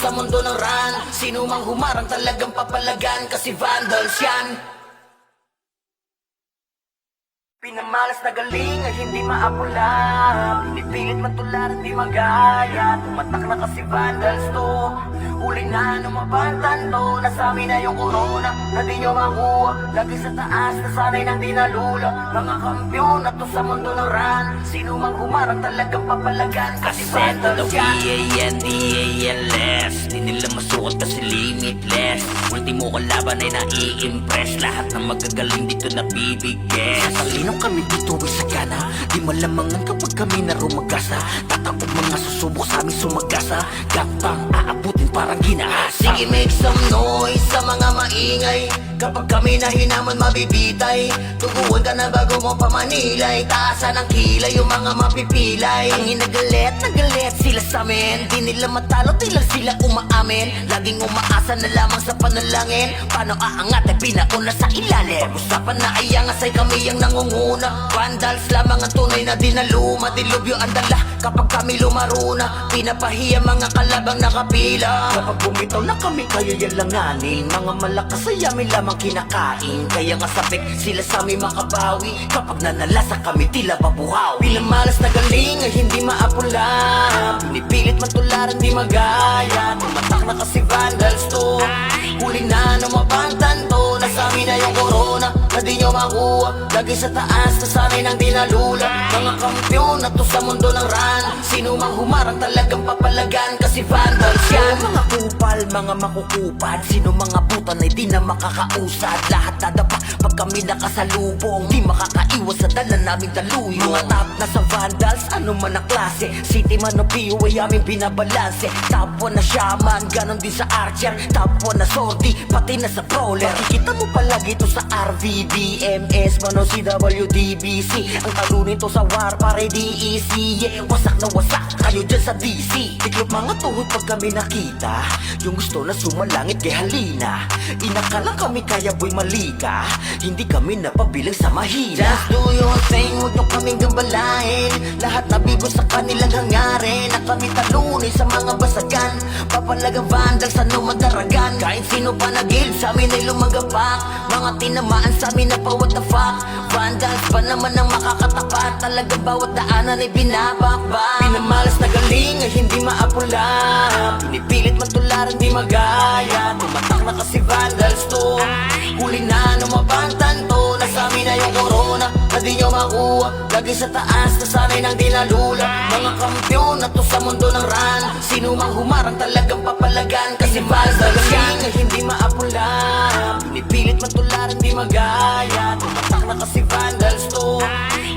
sa mundo ng ran. Sino mang humarang talagang papalagan, kasi vandals yan. Pinamalas na galing ay hindi maapula, pinipilit matularan di magaya. Tumatak na kasi vandals to, huli na numabantan to. Nasami na yung corona na di nyo makuha, lagi sa taas na sanay nang di nalula. Mga kampiyon na to sa mundo ng ran. Sino mang humarang talagang papalagan, kasi vandals yan. V-A-N-D-A-L-S, di nila masuot kasi limitless. Ultimo kalaban ay nai-impress, lahat ng magagaling dito nabibigyan. Talino kami dito ay sagana, di malamangan kapag kami na rumagasa. Tatakot mga susubok sa aming sumagasa, gapang aabutin parang ginahasa. Sige, make some noise sa mga maingay, kapag kami na hinaman mabibitay. Tuguan ka na bago mo pamanilay, taasan ang kilay yung mga mapipilay. Ang inagalit, nagalit sila sa amin, di nila matalo, di lang sila umaamin. Laging umaasa na lamang sa panalangin, paano aangat ay pinauna sa ilalim. Pag-usapan na ay angas ay kami ang nangunguna. Vandals lamang ang tunay na dinaluma, dilubyo ang dala kapag kami lumaruna. Pinapahiya mga kalabang nakapila, kapag bumitaw na kami kayo yalanganin. Mga malakas ay amin lamang kinakain, kaya nga sabik sila sa amin makabawi. Kapag nanalasa kami tila babuhaw, pinamalas na galing ay hindi maapula, pinipilit matularan di magaya. Tumatak na kasi vandals to, huli na numabantan to. Nasami na yung corona na di nyo makuha, lagi sa taas na sanay nang di nalula. Mga kampiyon na to sa mundo ng ran. Sino mang humarang talagang papalagan, kasi vandals yan. Mga kupal, mga makukupad, sino mga butan ay di na makakausad. Lahat dadapa pag kami nakasalubong, di makakaiwas sa dala naming daluyo. Mga top na sa vandals, ano man ang klase, city man o PO ay aming binabalanse. Top 1 na shaman, ganon din sa archer. Top 1 na sorti, pati na sa brawler. Makikita mo palagi to sa RVDMS, man o CWDBC. Ang talunin to sa war, pare DEC. Yeah, wasak na wasak kayo dyan sa DC. Tiklop mga tuhod pag kami nakita, yung gusto na sumalangit kay halina. Inakala kami kaya boy malika, hindi kami napabilang sa mahina. Just do your thing, huwag nyo kaming gambalain. Lahat nabigo sa kanilang hangarin, na kami talunin sa mga basagan. Papalagang vandals, ano madaragan. Kahit sino pa nagil sa amin ay lumagapak, mga tinamaan sa amin na pa what the fuck. Vandals pa naman ang makakatapat, talagang bawat daanan ay binabakbak. Pinamalas na galing ay hindi maapula, pinipilit matularan di magaya. Tumatak na kasi vandals to, huli na numabantan to. Nasami na yung corona na di nyo makuha, lagi sa taas na sanay nang di nalula. Mga kampiyon na to sa mundo ng ran. Sino mang humarang talagang papalagan, kasi vandals yan ay hindi maapula, pinipilit matularan di magaya. Tumatak na kasi vandals to,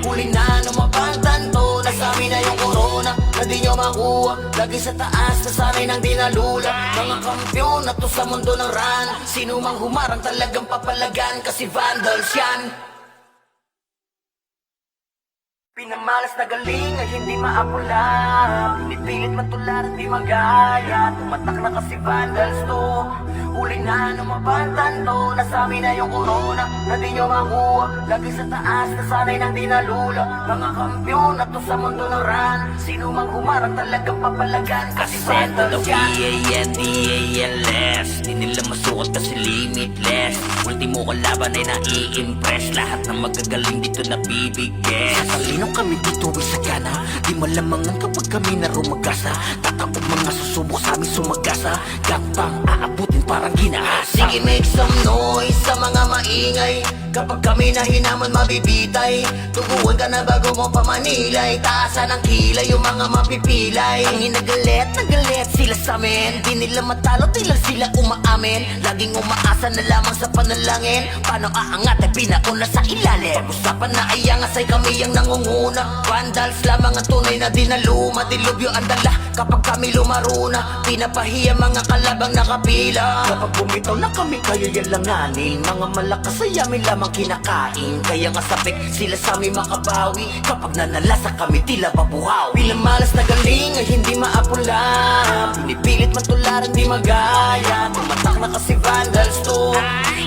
huli na numabantan to. Nasami na yung corona na di nyo makuha, lagi sa taas na sanay nang di nalula. Mga kampiyon na to sa mundo ng ran. Sino mang humarang talagang papalagan, kasi vandals yan. Pinamalas na galing ay hindi maapula, pinipilit matularan di magaya. Tumatak na kasi vandals to, huli na numabantan to. Nasami na yung corona na di nyo makuha, lagi sa taas na sanay nang di nalula. Mga kampiyon na to sa mundo ng ran. Sino mang humarang talagang papalagan, kasi vandals yan. V-A-N-D-A-L-S, di nila masuot kasi limitless. Ultimo kalaban ay nai-impress, lahat ng magagaling dito nabibigyan. Talino kami dito ay sagana, di malamangan kapag kami na rumagasa. Tatakot mga susubok sa aming sumagasa, gapang aabutin parang ginahasa. Sige, make some noise sa mga maingay, kapag kami na hinaman mabibitay. Tuguan ka na bago mo pamanilay, taasan ang kilay yung mga mapipilay. Ang inagalit, nagalit sila sa amin, di nila matalo, di lang sila umaamin. Laging umaasa na lamang sa panalangin, paano aangat ay pinauna sa ilalim. Pag-usapan na ay angas ay kami ang nangunguna. Vandals lamang ang tunay na dinaluma, dilubyo ang dala kapag kami lumaruna. Pinapahiya mga kalabang nakapila, kapag bumitaw na kami kayo yalanganin. Mga malakas ay amin lamang kinakain, kaya nga sabik sila sa amin makabawi. Kapag nanalasa kami tila babuhaw, pinamalas na galing ay hindi maapula, pinipilit matularan di magaya. Tumatak na kasi vandals to,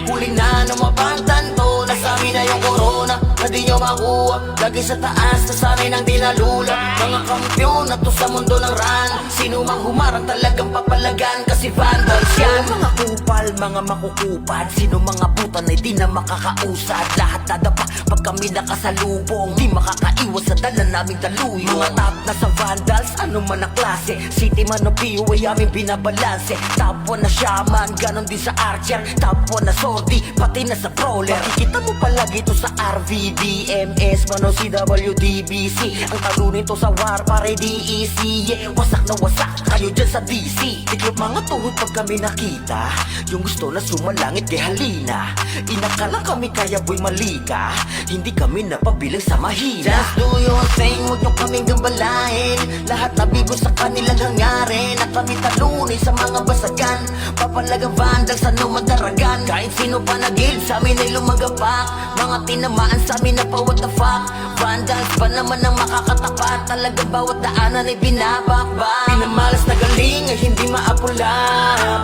huli na numabantan to. Nasami na yung corona na di nyo makuha. Lagi sa taas, nasanay nang di nalula. Mga kampyon na to sa mundo ng run. Sino mang humarang talagang papalagan, kasi vandals yan. Mga kupal, mga makukupad, sino mga butan ay di na makakausad. Lahat dadapa pag kami nakasalubong, di makakaiwas sa dala naming daluyo. Mga top na sa vandals, ano man ang klase, city man o PO ay aming binabalanse. Top 1 na shaman, ganon din sa archer. Top 1 na sortie, pati na sa brawler. Makikita mo palagi to sa RVDMS, man o CWDBC. Ang talunin to sa war, pare DEC. Yeah, wasak na wasak, kayo dyan sa DC. Tiklop mga tuhod pag kami nakita, yung gusto na sumalangit kay halina. Inakala kami kaya boy malika, hindi kami napabilang sa mahina. Just do your thing, huwag nyo kaming gambalain. Lahat na bigo sa kanilang hangarin, na kami talunin sa mga basagan. Papalagang vandals, ano madaragan. Kahit sino pa nagil, sa amin ay lumagapak. Mga tinamaan sa amin na pa what the fuck. Vandals pa naman ang makakatapat, talaga bawat daanan ay binabakbak. Pinamalas na galing ay hindi maapula,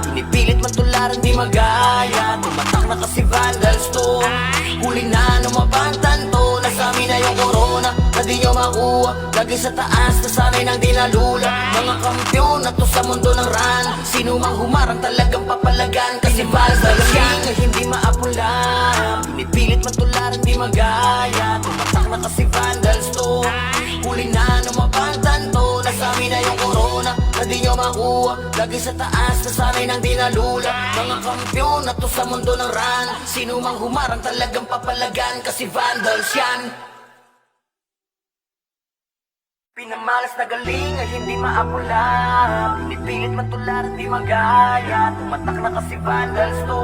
pinipilit man tularan di magaya. Tumatak na kasi vandals to, huli na numabantan to. Nasa amin na yung corona, na di nyo makuha. Lagi sa taas, nasanay nang di nalula. Mga kampyon na to sa mundo ng run. Sino mang humarang talagang papalagan, kasi vandals yan ay hindi maapula, pinipilit man tularan di magaya. Tumatak na kasi vandals to, huli na numabantan to. Nasa amin na yung corona, na di nyo makuha. Lagi sa taas, nasanay nang di nalula. Mga kampyon na to sa mundo ng run. Sino mang humarang talagang papalagan, kasi vandals yan. Pinamalas na galing ay hindi maapula, pinipilit man tularan di magaya. Tumatak na kasi vandals to,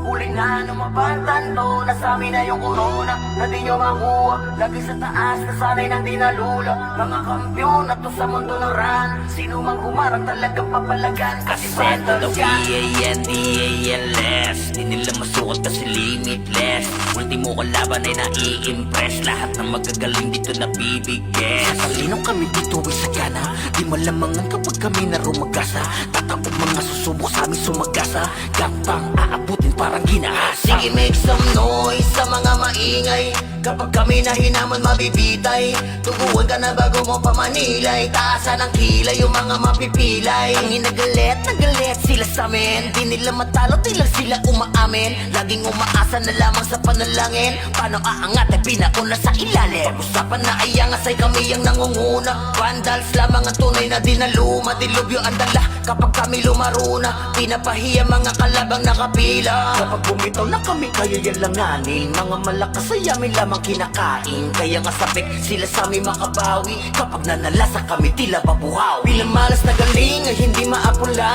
huli na numabantan to. Nasa amin na yung corona, na di nyo makuha. Lagi sa taas, nasanay nang di nalula. Mga kampyon na to sa mundo ng run. Sino mang humarang talagang papalagan, kasi Set to the vandals yan. VANDALS, di nila masukat kasi limitless. Ultimo kalaban ay nai-impress, lahat ng magagaling dito nabibigyan. Talino kami dito ay sagana, di malamangan kapag kami na rumagasa. Tatakot mga susubok sa amin sumagasa, gapang aabutin parang ginahasa. Sige, make some noise sa mga maingay, kapag kami na hinaman mabibitay. Tuguan ka na bago mo pamanilay, taasan ang kilay yung mga mapipilay. Ang inagalit, nagalit sila sa amin, di nila matalo, di lang sila umaamin. Laging umaasa na lamang sa panalangin, paano aangat ay pinauna sa ilalim. Pag-usapan na ay angas ay kami ang nangunguna. Vandals lamang ang tunay na dinaluma, dilubyo ang dala kapag kami lumaruna. Pinapahiya mga kalabang nakapila, kapag bumitaw na kami kaya yan langanin. Mga malakas ay amin lamang kinakain, kaya nga sabik sila sa amin makabawi. Kapag nanalasa kami tila babuhaw, pinamalas na galing ay hindi maapula,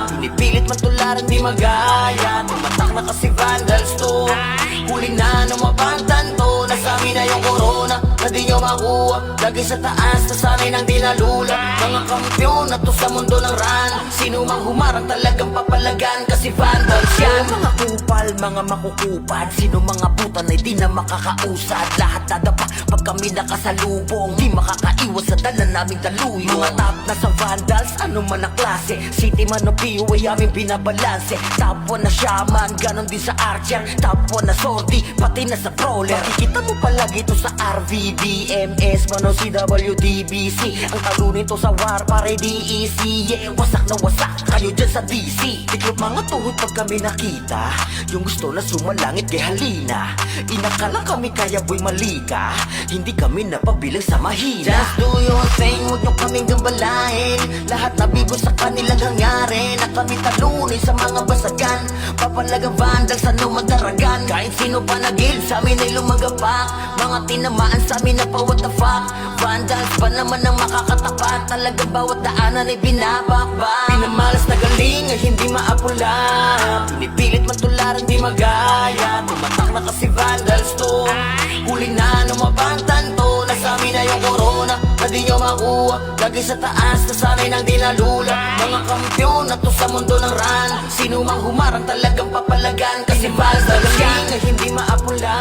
pinipilit man tularan di magaya. Tumatak na kasi vandals to, huli na numabantan to. Nasa amin na yung corona, na di nyo makuha. Lagi sa taas, nasanay nang di nalula. Mga kampyon na to sa mundo ng run. Sino mang humarang talagang papalagan, kasi vandals yan. Mga kupal, mga makukupad, sino mga butan ay di na makakausad. Lahat dadapa pag kami nakasalubong, di makakaiwas sa dala naming daluyo. Mga top na sa vandals, ano man ang klase, city man o PO ay aming binabalanse. Top 1 na shaman, ganon din sa archer. Top 1 na sortie, pati na sa brawler. Makikita mo palagi to sa RVDMS, man o CWDBC. Ang talunin to sa war, pare DEC. Yeah, wasak na wasak, kayo dyan sa DC. Tiklop mga tuhod pag kami nakita, yung gusto na sumalangit kay halina. Inakala kami kaya boy malika, hindi kami napabilang sa mahina. Just do your thing, huwag nyo kaming gambalain. Lahat na bigo sa kanilang hangarin, na kami talunin sa mga basagan. Papalagang vandals, ano madaragan. Kahit sino pa nagil, sa amin ay lumagapak. Mga tinamaan sa amin na pa what the fuck. Vandals pa naman ang makakatapat, talaga bawat daanan ay binabakbak. Pinamalas na galing ay hindi maapula, pinipilit man tularan di magaya. Tumatak na kasi vandals to, huli na numabantan to. Nasa amin na yung corona, na di nyo makuha. Lagi sa taas, nasanay nang di nalula. Mga kampyon na to sa mundo ng run. Sino mang humarang talagang papalagan, kasi vandals yan ay hindi maapula,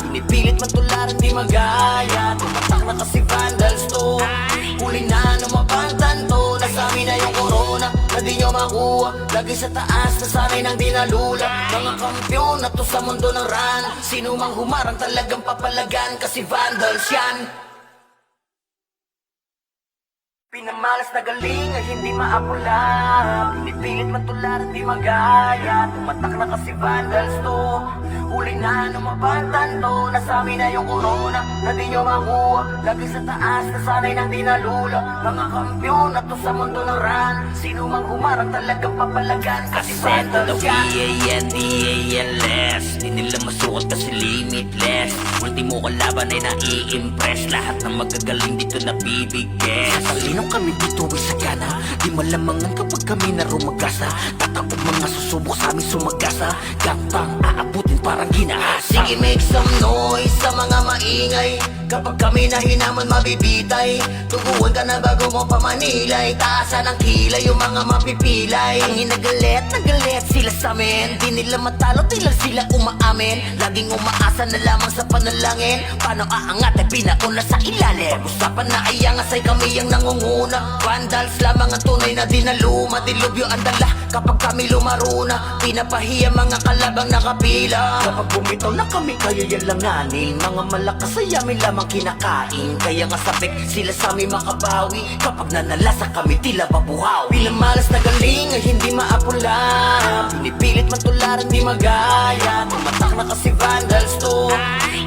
pinipilit man tularan di magaya. Tumatak na kasi vandals to, huli na numabantan to. Nasa amin na yung corona, na di nyo makuha. Lagi sa taas, nasanay ng dinalula. Mga kampyon na to sa mundo ng ran. Sino mang humarang talagang papalagan, kasi vandals yan. Pinamalas na galing ay hindi maapula. Pinipilit matularan di magaya. Tumatak na kasi vandals to. Huli na numabantan to. Nasami na yung corona na di nyo makuha. Lagi sa taas, nasanay ng dinalula. Mga kampyon na to sa mundo ng ran. Sino mang humarang talagang papalagan, kasi vandals yan. V-A-N-D-A-L-S Di nila masukat kasi limitless. Ultimo kalaban ay nai-impress. Lahat ng magagaling dito nabibigay. Talino kami dito ay sagana. Di malamangan kapag kami na rumagasa. Tatakot mga susubok sa amin sumagasa. Gapang aabutin parang ginahasa. Sige, make some noise sa mga maingay. Kapag kami na hinaman mabibitay. Tuguan ka na bago mo pamanilay. Taasan ang kilay yung mga mapipilay. Ang inagalit, nagalit sila sa amin. Di nila matalo, di lang sila umaamin. Laging umaasa na lamang sa panalangin. Paano aangat ay pinauna sa ilalim. Pag-usapan na ay angas ay kami ang nangunguna. Vandals lamang ang tunay na dinaluma. Dilubyo ang dala kapag kami lumaruna. Pinapahiya mga kalabang nakapila. Kapag bumitaw na kami kaya yan langanin. Mga malakas ay amin lamang kinakain. Kaya nga sabik sila sa amin makabawi. Kapag nanalasa kami tila babuhaw. Pinamalas na galing ay hindi maapula. Pinipilit matularan di magaya. Tumatak na kasi vandals to.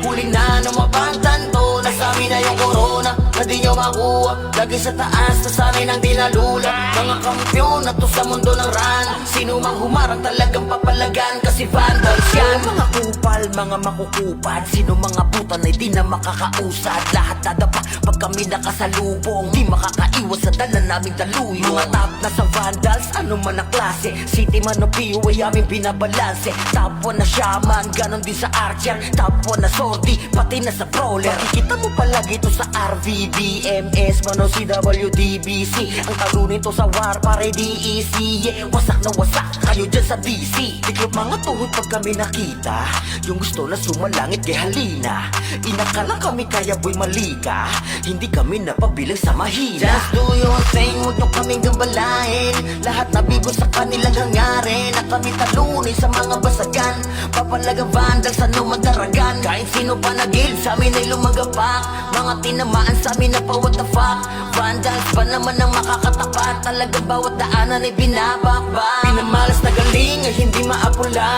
Huli na numabantan to. Nasami na yung corona na di nyo makuha. Lagi sa taas, nasanay ng dinalula. Mga kampyon na to sa mundo ng ran. Sino mang humarang talagang papalagan, kasi vandals yan. Mga kupal, mga makukupad. Sino mga butan ay di na makakausad. Lahat dadapa pag kami nakasalubong. Di makakaiwas sa dala naming daluyo. Mga top na sa vandals, ano man ang klase. City man o PU ay aming binabalanse. Top 1 na shaman, ganon din sa archer. Top 1 na sortie, pati na sa brawler. Makikita mo palagi to sa RVBMS, man o CWDBC. Ang talo nito sa war, pare DEC. Yeah, wasak na wasak kayo dyan sa DC. Tiklop mga tuhod pag kami nakita. Yung gusto na sumalangit kay halina. Inakala kami kaya boy malika. Hindi kami napabilang sa mahina. Just do your thing, huwag nyo kaming gambalain. Lahat nabigo sa kanilang hangarin. Na kami talunin sa mga basagan. Papalagang vandals, ano madaragan. Kahit sino pa nagil sa amin ay lumagapak. Mga tinamaan sa amin na pa what the fuck. Vandals pa naman ang makakatapat. Talagang bawat daanan ay binabakbak. Pinamalas na galing ay hindi maapula.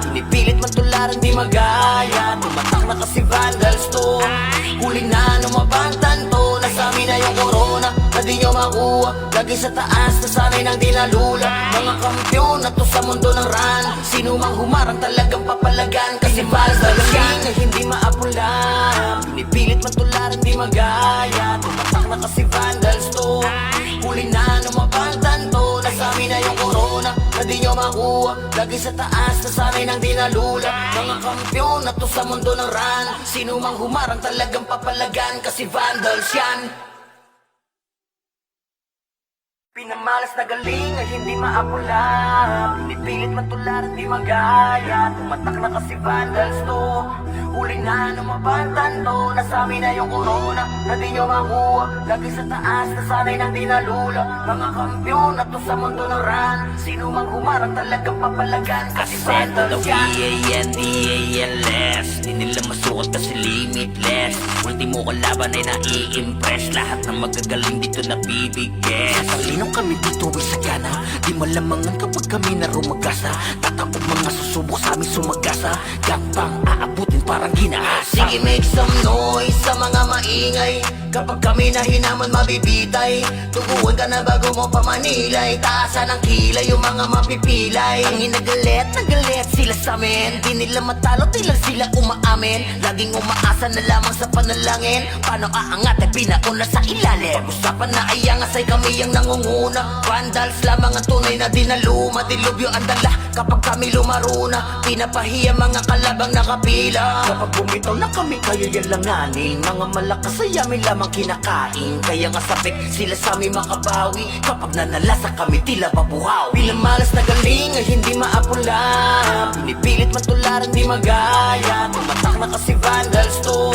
Pinipilit matularan di magaya. Tumatak na kasi vandals to. Huli na numabantan to. Nasami na yung corona na di nyo makuha. Lagi sa taas, nasanay ng dinalula. Mga kampyon na to sa mundo ng ran. Sino mang humarang talagang papalagan, kasi vandals yan ay hindi maapula. Pinipilit matularan di magaya. Tumatak na kasi vandals to. Huli na numabantan to. Nasami na yung corona na di nyo makuha. Lagi sa taas, nasanay ng dinalula. Mga kampyon na to sa mundo ng ran. Sino mang humarang talagang papalagan, kasi vandals yan. Pinamalas na galing ay hindi maapula. Pinipilit matularan di magaya. Tumatak na kasi vandals to. Huli na numabantan to. Nasami na yung corona na di nyo makuha. Lagi sa taas, nasanay ng dinalula. Mga kampyon na to sa mundo ng ran. Sino mang humarang talagang papalagan, kasi vandals yan. V-A-N-D-A-L-S Di nila masukat kasi limitless. Ultimo kalaban ay nai-impress. Lahat ng magagaling dito nabibigay. Talino kami dito ay sagana. Di malamangan kapag kami na rumagasa. Tatakot mga susubok sa amin sumagasa. Gapang aabutin parang ginahasa. Sige, make some noise sa mga maingay. Kapag kami na hinaman mabibitay. Tuguan ka na bago mo pamanilay. Taasan ang kilay yung mga mapipilay. Ang inagalit, nagalit sila sa amin. Di nila matalo, di lang sila umaamin. Laging umaasa na lamang sa panalangin. Paano aangat ay pinauna sa ilalim. Pag-usapan na ay angas ay kami ang nangunguna. Vandals lamang ang tunay na dinaluma. Dilubyo ang dala kapag kami lumaruna. Pinapahiya mga kalabang nakapila. Kapag bumitaw na kami kaya yan langanin. Mga malakas ay amin lamang kinakain. Kaya nga sabik sila sa amin makabawi. Kapag nanalasa kami tila babuhaw. Pinamalas na galing ay hindi maapula. Pinipilit matularan di magaya. Tumatak na kasi vandals to.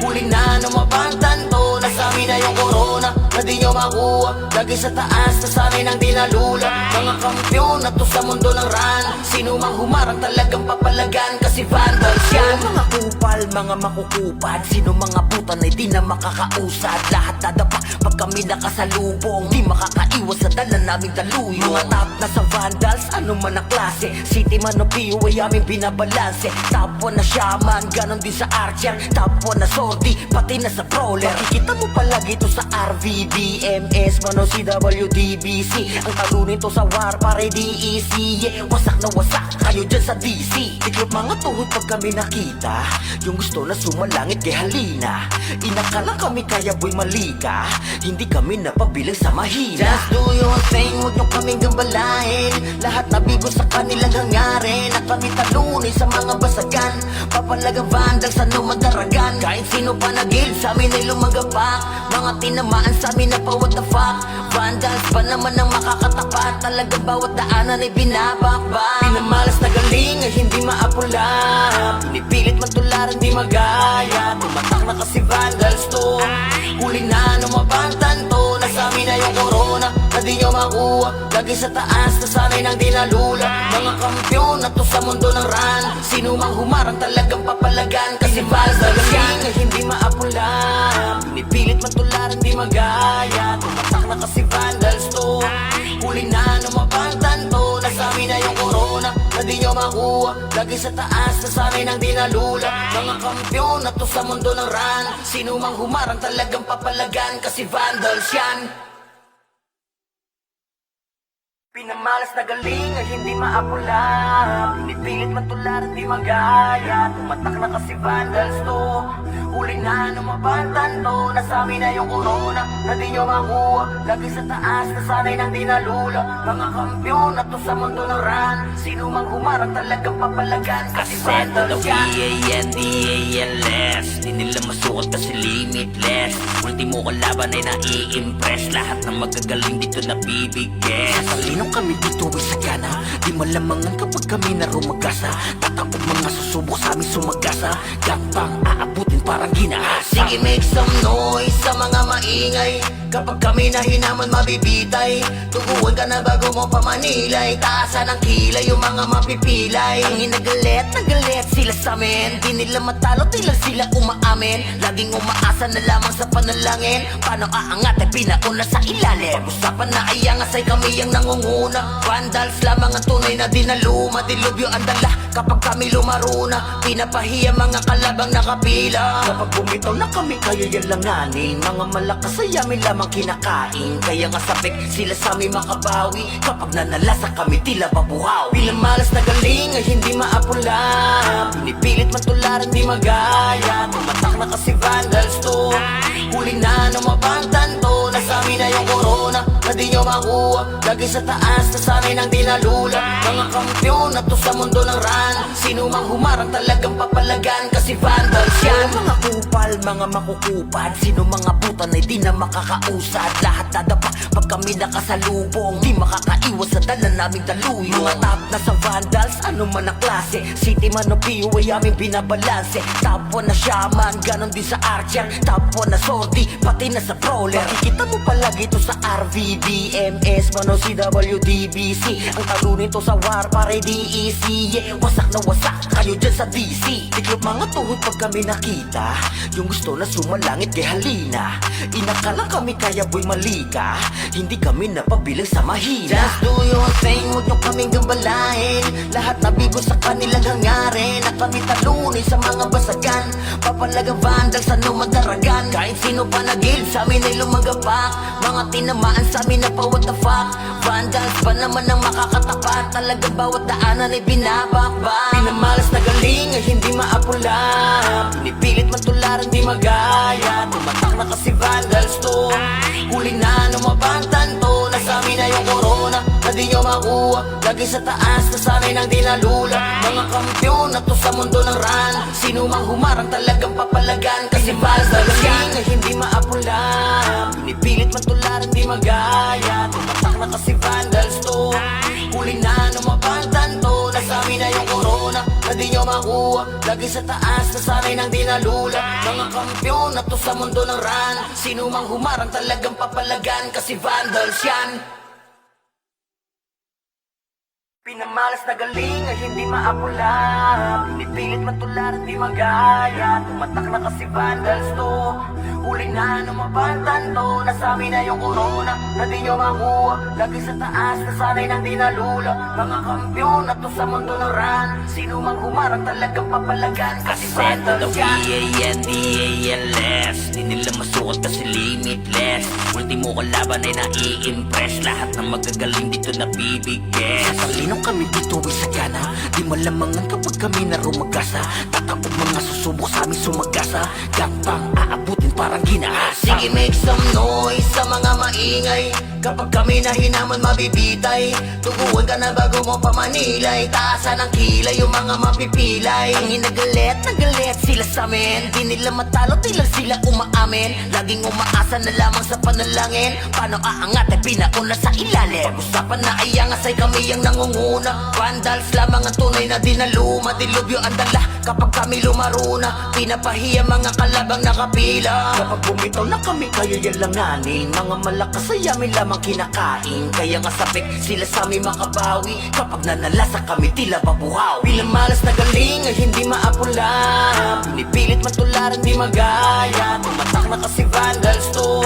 Huli na numabantan to. Nasa amin na yung corona na di nyo makuha. Lagi sa taas, nasanay nang di nalula. Mga kampyon na to sa mundo ng ran. Sino mang humarang talagang papalagan, kasi vandals yan. Mga kupal, mga makukupad, sino mga puta na di na makakausad. Lahat dadapa pag kami nakasalubong, di makakaiwas sa dala naming daluyo. Mga top na sa vandals, ano man ang klase, city man o PU ay aming binabalanse. Top 1 na shaman, ganon din sa archer. Top 1 na sortie, pati na sa brawler. Makikita mo palagi to sa RVDMS, man o CWDBC. Ang talo nito sa war, pare DEC. Yeah, wasak na wasak, kayo dyan sa DC. Tiklop mga tuhod pag kami nakita, yung gusto na sumalangit kay halina. Inakala kami kaya boy malika, hindi kami napabilang sa mahina. Just do your thing, huwag nyo kaming gambalain. Lahat nabigo sa kanilang hangarin, at kami talunin sa mga basagan. Papalagang vandals, ano madaragan. Kahit sino pa nagil, sa amin ay lumagapak. Mga tinamaan sa amin na pa what the fuck. Vandals pa naman ang makakatapat, talagang bawat daanan ay binabakbak. Pinamalas na galing ay hindi maapula, pinipilit matularan di magaya. Tumatak na kasi vandals to, huli na numabantan to. Nasa amin na yung corona na di nyo makuha. Lagi sa taas, nasanay nang di nalula. Mga kampyon na to sa mundo ng ran. Sino mang humarang talagang papalagan, kasi vandals yan ay hindi maapula, pinipilit matularan di magaya. Tumatak na kasi vandals to, huli na numabantan to. Nasa amin na yung corona na di nyo makuha. Lagi sa taas, nasanay nang di nalula. Mga kampyon na to sa mundo ng ran. Sino mang humarang talagang papalagan, kasi vandals yan. Pinamalas na galing ay hindi maapula, pinipilit matularan di magaya. Tumatak na kasi vandals to, huli na numabantan to. Nasa amin na yung corona na di nyo makuha. Lagi sa taas, nasanay nang di nalula. Mga kampyon na to sa mundo ng ran. Sino mang humarang talagang papalagan, kasi vandals yan. VANDALS, di nila masukat kasi limitless. Ultimo kalaban ay nai-impress, lahat ng magagaling dito nabibigay. Sasalinong kami dito ay sagana, di malamangan kapag kami na rumagasa. Tatapog mga susubok sa amin sumagasa, gapang aabutin parang ginahasa. Sige, make some noise sa mga maingay, kapag kami na hinaman mabibitay. Tuguan ka na bago mo pamanilay, taasan ang kilay yung mga mapipilay. Ang inagalit, nagalit sila sa amin, di nila matalo, di lang sila umaamin. Laging umaasa na lamang sa panalangin, paano aangat ay pinauna sa ilalim. Pag-usapan na ay angas ay kami ang nangunguna. Vandals lamang ang tunay na dinaluma, dilubyo ang dala kapag kami lumaro na. Pinapahiya mga kalabang nakapila, kapag bumitaw na kami kayo yan langanin. Mga malakas ay amin lamang kinakain, kaya nga sabik sila sa amin makabawi. Kapag nanalasa kami tila babuhaw. Pinamalas na galing ay hindi maapula, pinipilit matularan di magaya. Tumatak na kasi vandals to, huli na numabantan to. Nasa amin na yung corona na di nyo makuha. Lagi sa taas, nasanay nang di nalula. Mga kampyon na to sa mundo ng ran. Sino mang humarang talagang papalagan, kasi vandals yan. Mga kupal, mga makukupad, sino mga puta na di na makakausad. Lahat dadapa pag kami nakasalubong, di makakaiwas sa dala naming daluyo. Mga top na sa vandals, ano man ang klase, city man o PU ay aming binabalanse. Top 1 na shaman, ganon din sa archer. Top 1 na sortie, pati na sa brawler. Makikita mo palagi to sa RVDMS, man o CWDBC. Ang talo nito sa war, pare DEC. Yeah, wasak na wasak, kayo dyan sa DC. Tiklop mga tuhod pag kami nakita, yung gusto na sumalangit kay halina. Inakala kami kaya boy malika, hindi kami napabilang sa mahina. Just do your thing, huwag nyo kaming gambalain. Lahat nabigo sa kanilang hangarin, at kami talunin sa mga basagan. Papalagang vandals, ano madaragan. Kahit sino pa nagil, sa amin ay lumagapak. Mga tinamaan sa amin na pa what the fuck. Vandals pa naman ang makakatapat, talagang bawat daanan ay binabakbak. Pinamalas na galing ay hindi maapula, pinipilit matularan di magaya. Tumatak na kasi vandals to, huli na numabantan to. Nasa amin na yung corona na di nyo makuha. Lagi sa taas, nasanay nang di nalula. Mga kampyon na to sa mundo ng ran. Sino mang humarang talagang papalagan, kasi vandals yan ay hindi maapula, pinipilit matularan di magaya. Tumatak na kasi vandals to, huli na numabantan to. Nasa amin na yung corona na di nyo makuha. lagi sa taas, nasanay nang di nalula. Mga kampyon na to sa mundo ng ran, sino mang humarang talagang papalagan, kasi vandals yan. Pinamalas na galing ay hindi maapula, pinipilit matularan di magaya. Tumatak na kasi vandals to, huli na numabatan to. Nasami na yung corona na di nyo makuha, lagi sa taas, nasanay nang di nalula. Mga kampyon na to sa mundo ng ran, sino mang humarang talagang papalagan, kasi vandals yan. V-A-N-D-A-L-S, di nila masukat kasi limitless. Ultimo kalaban ay nai-impress, lahat ng magagaling dito nabibigyan. Sasalinong kami dito ay sagana, di malamangan kapag kami na rumagasa. Tatapog mga susubok sa amin sumagasa, gapang aabutin parang ginahasa. Sige, make some noise sa mga maingay, kapag kami na hinaman mabibitay. Tuguan ka na bago mo pamanilay, taasan ang kilay yung mga mapipilay. Ang inagalit, nagalit sila sa amin, di nila matalo, di lang sila umaamin. Laging umaasa na lamang sa panalangin, paano aangat ay pinauna sa ilalim. Pag-usapan na ay angasay kami ang nangunguna, vandals lamang ang tunay na dinaluma. Dilubyo ang dala kapag kami lumaruna, pinapahiya mga kalabang nakapila. Kapag bumitaw na kami kayo yan langanin, mga malakas ay amin lamang kinakain. Kaya nga sabik sila sa amin makabawi, kapag nanalasa kami tila babuhaw. Pinamalas na galing ay hindi maapula, pinipilit matularan di magaya. Tumatak na kasi vandals to,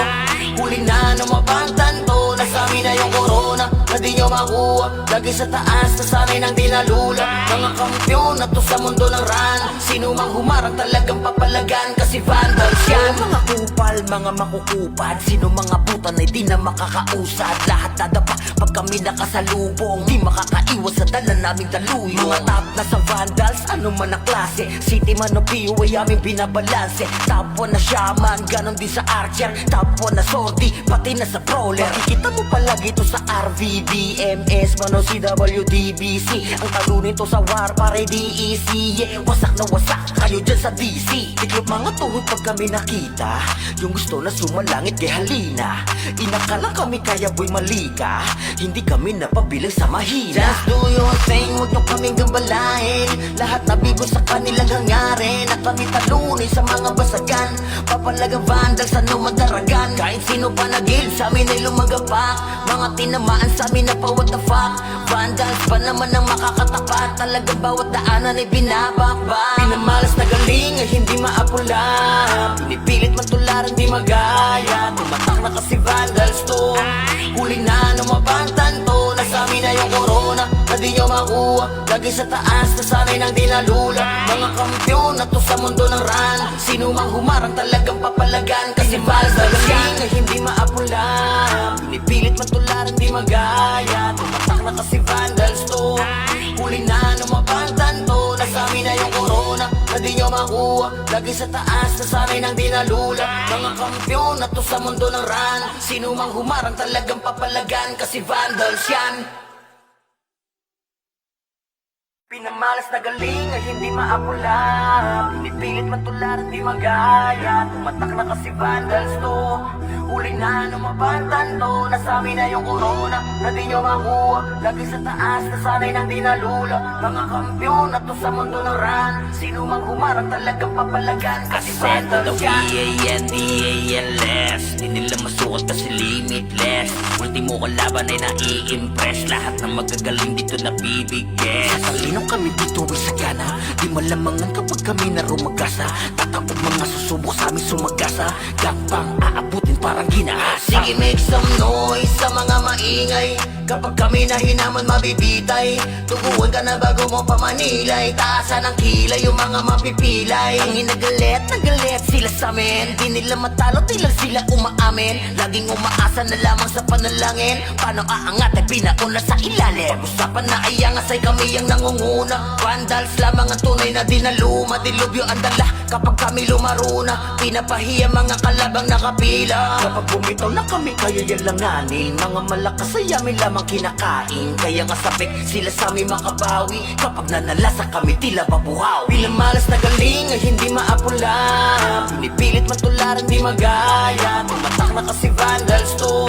huli na numabatan to. Nasami na yung corona na di nyo makuha, lagi sa taas, nasanay nang di nalula. Mga kampyon na to sa mundo ng ran, sino mang humarang talagang papalagan, kasi vandals yan. Mga kupal, mga makukupad, sino mga butan ay di na makakausad. Lahat dadapa pag kami nakasalubong, di makakaiwas sa dala naming daluyo. Mga top na sa vandals, ano man ang klase, city man o PU ay aming binabalanse. Top 1 na shaman, ganon din sa archer, top 1 na sortie, pati na sa brawler. Makikita mo palagi ito sa RVBMS, man o CWDBC. Ang talo nito sa war pare DEC, yeah. Wasak na wasak kayo dyan sa DC. Tiklop mga tuhod pag kami nakita, yung gusto na sumalangit kay halina. Inakala kami kaya boy malika, hindi kami napabilang sa mahina. Just do your thing, huwag nyo kaming gambalain. Lahat nabigo sa kanilang hangarin, at kami talunin sa mga basagan. Papalagang vandals, ano madaragan, kahit sino pa nagil sa amin ay lumagapak. Mga tinamaan sa amin na pa what the fuck, vandals pa naman ang makakatapat. Talagang bawat daanan ay binabakbak. Pinamalas na galing ay hindi maapula, pinipilit matularan di magaya. Tumatak na kasi vandals to, huli na numabatan to. Nasami na yung corona na di nyo makuha, lagi sa taas, nasanay nang di nalula. Mga kampyon na to sa mundo ng ran, sino mang humarang talagang papalagan, kasi vandals yan ay hindi maapula, pinipilit matularan di magaya. Tumatak na kasi vandals to, huli na numabatan to. Nasami na yung corona na di nyo makuha, lagi sa taas, nasanay nang di nalula. Mga kampyon na to sa mundo ng ran, sino mang humarang talagang papalagan, kasi vandals yan. Pinamalas na galing ay hindi maapula, pinipilit matularan di magaya. Tumatak na kasi vandals to, huli na numabatan to. Nasami na yung corona na di nyo makuha, lagi sa taas, nasanay nang di nalula. Mga kampyon na to sa mundo ng ran, sino mang humarang talagang papalagan, kasi vandals yan. V-A-N-D-A-L-S, di nila masukat kasi limitless. Ultimo kalaban ay nai-impress, lahat ng magagaling dito nabibigyan. Sasalinong kami dito ay sagana, di malamangan kapag kami na rumagasa. Tatapog mga susubok sa amin sumagasa, gapang aabutin parang ginahasa. Sige, make some noise sa mga maingay, kapag kami na hinaman mabibitay. Tuguan ka na bago mo pamanilay, taasan ang kilay yung mga mapipilay. Ang inagalit, nagalit sila sa amin, di nila matalo, di lang sila umaamin. Laging umaasa na lamang sa panalangin, paano aangat ay pinauna sa ilalim. Pag-usapan na ay angasay kami ang nangunguna, vandals lamang ang tunay na dinaluma. Dilubyo ang dala kapag kami lumaruna, pinapahiya mga kalabang nakapila. Kapag bumitaw na kami kayo yan langanin, mga malakas ay amin lamang kinakain. Kaya nga sabik sila sa amin makabawi, kapag nanalasa kami tila babuhaw. Pinamalas na galing ay hindi maapula, pinipilit matularan di magaya. Tumatak na kasi vandals to,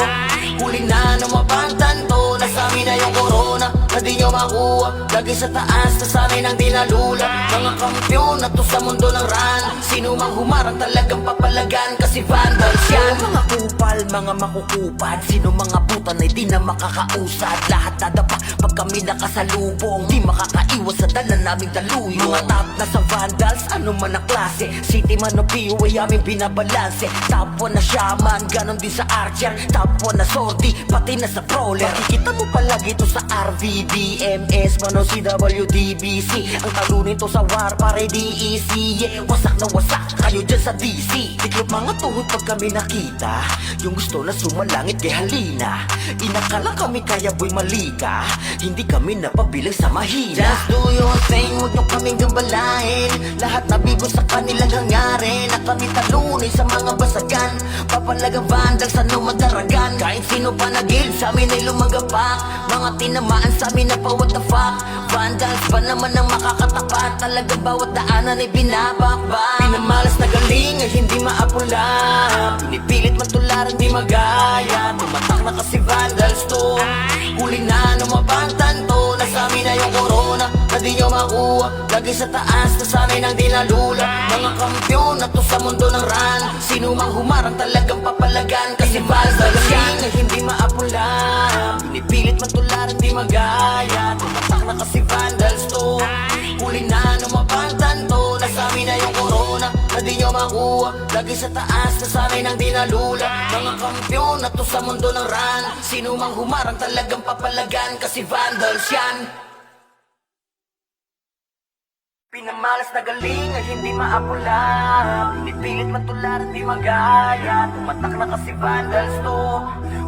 huli na numabatan to. Nasami na yung corona na di nyo makuha. Lagi sa taas na sanay nang dinalula. Mga kampiyon na to sa mundo ng run. Sino mang humarang talagang papalagan, kasi vandals yan. Mga kupal, mga makukupad, sino mga butan ay di na makakausad. Lahat dadapa pag kami nakasalubong, di makakaiwas sa dala naming daluyo. Mga top na sa vandals, ano man ang klase, city man o POA aming binabalanse. Top 1 na shaman, ganon din sa archer. Top 1 na sortie, pati na sa brawler. Makikita mo palagi ito sa RVBMS, man o CWDBC. Ang talo nito sa war, pare DEC. Yeah, wasak na wasak kayo dyan sa DC. Tiklop mga tuhod pag kami nakita, yung gusto na sumalangit kay halina. Inakala kami kaya boy malika, hindi kami napabilang sa mahina. Just do your thing, huwag nyo kaming gambalain. Lahat nabigo sa kanilang hangarin, na kami talunin sa mga basagan. Papalagang vandal sa madaragan, kahit sino pa nagil sa amin ay lumagapak. Mga tinamaan sa amin na pa what the fuck. Vandals pa naman ang makakatapat, talagang bawat daanan ay binabakbak. Pinamalas na galing ay hindi maapula, pinipilit matularan di magaya. Tumatak na kasi vandals to, huli na numabantan to. Nasa amin na yung corona, na di nyo makuha. Lagi sa taas na sanay nang dinalula. Mga kampiyon na to sa mundo ng run. Sino mang humarang talagang papalagan, kasi vandals yan ay hindi maapula, pinipilit matularan di magaya. Tumatak na kasi vandals to, huli na numabantan to. Nasa amin na yung corona, na di nyo makuha. Lagi sa taas na sanay nang dinalula. Mga kampiyon na to sa mundo ng run. Sino mang humarang talagang papalagan, kasi vandals yan. Pinamalas na galing ay hindi maapula, pinipilit matularan di magaya. Tumatak na kasi vandals to,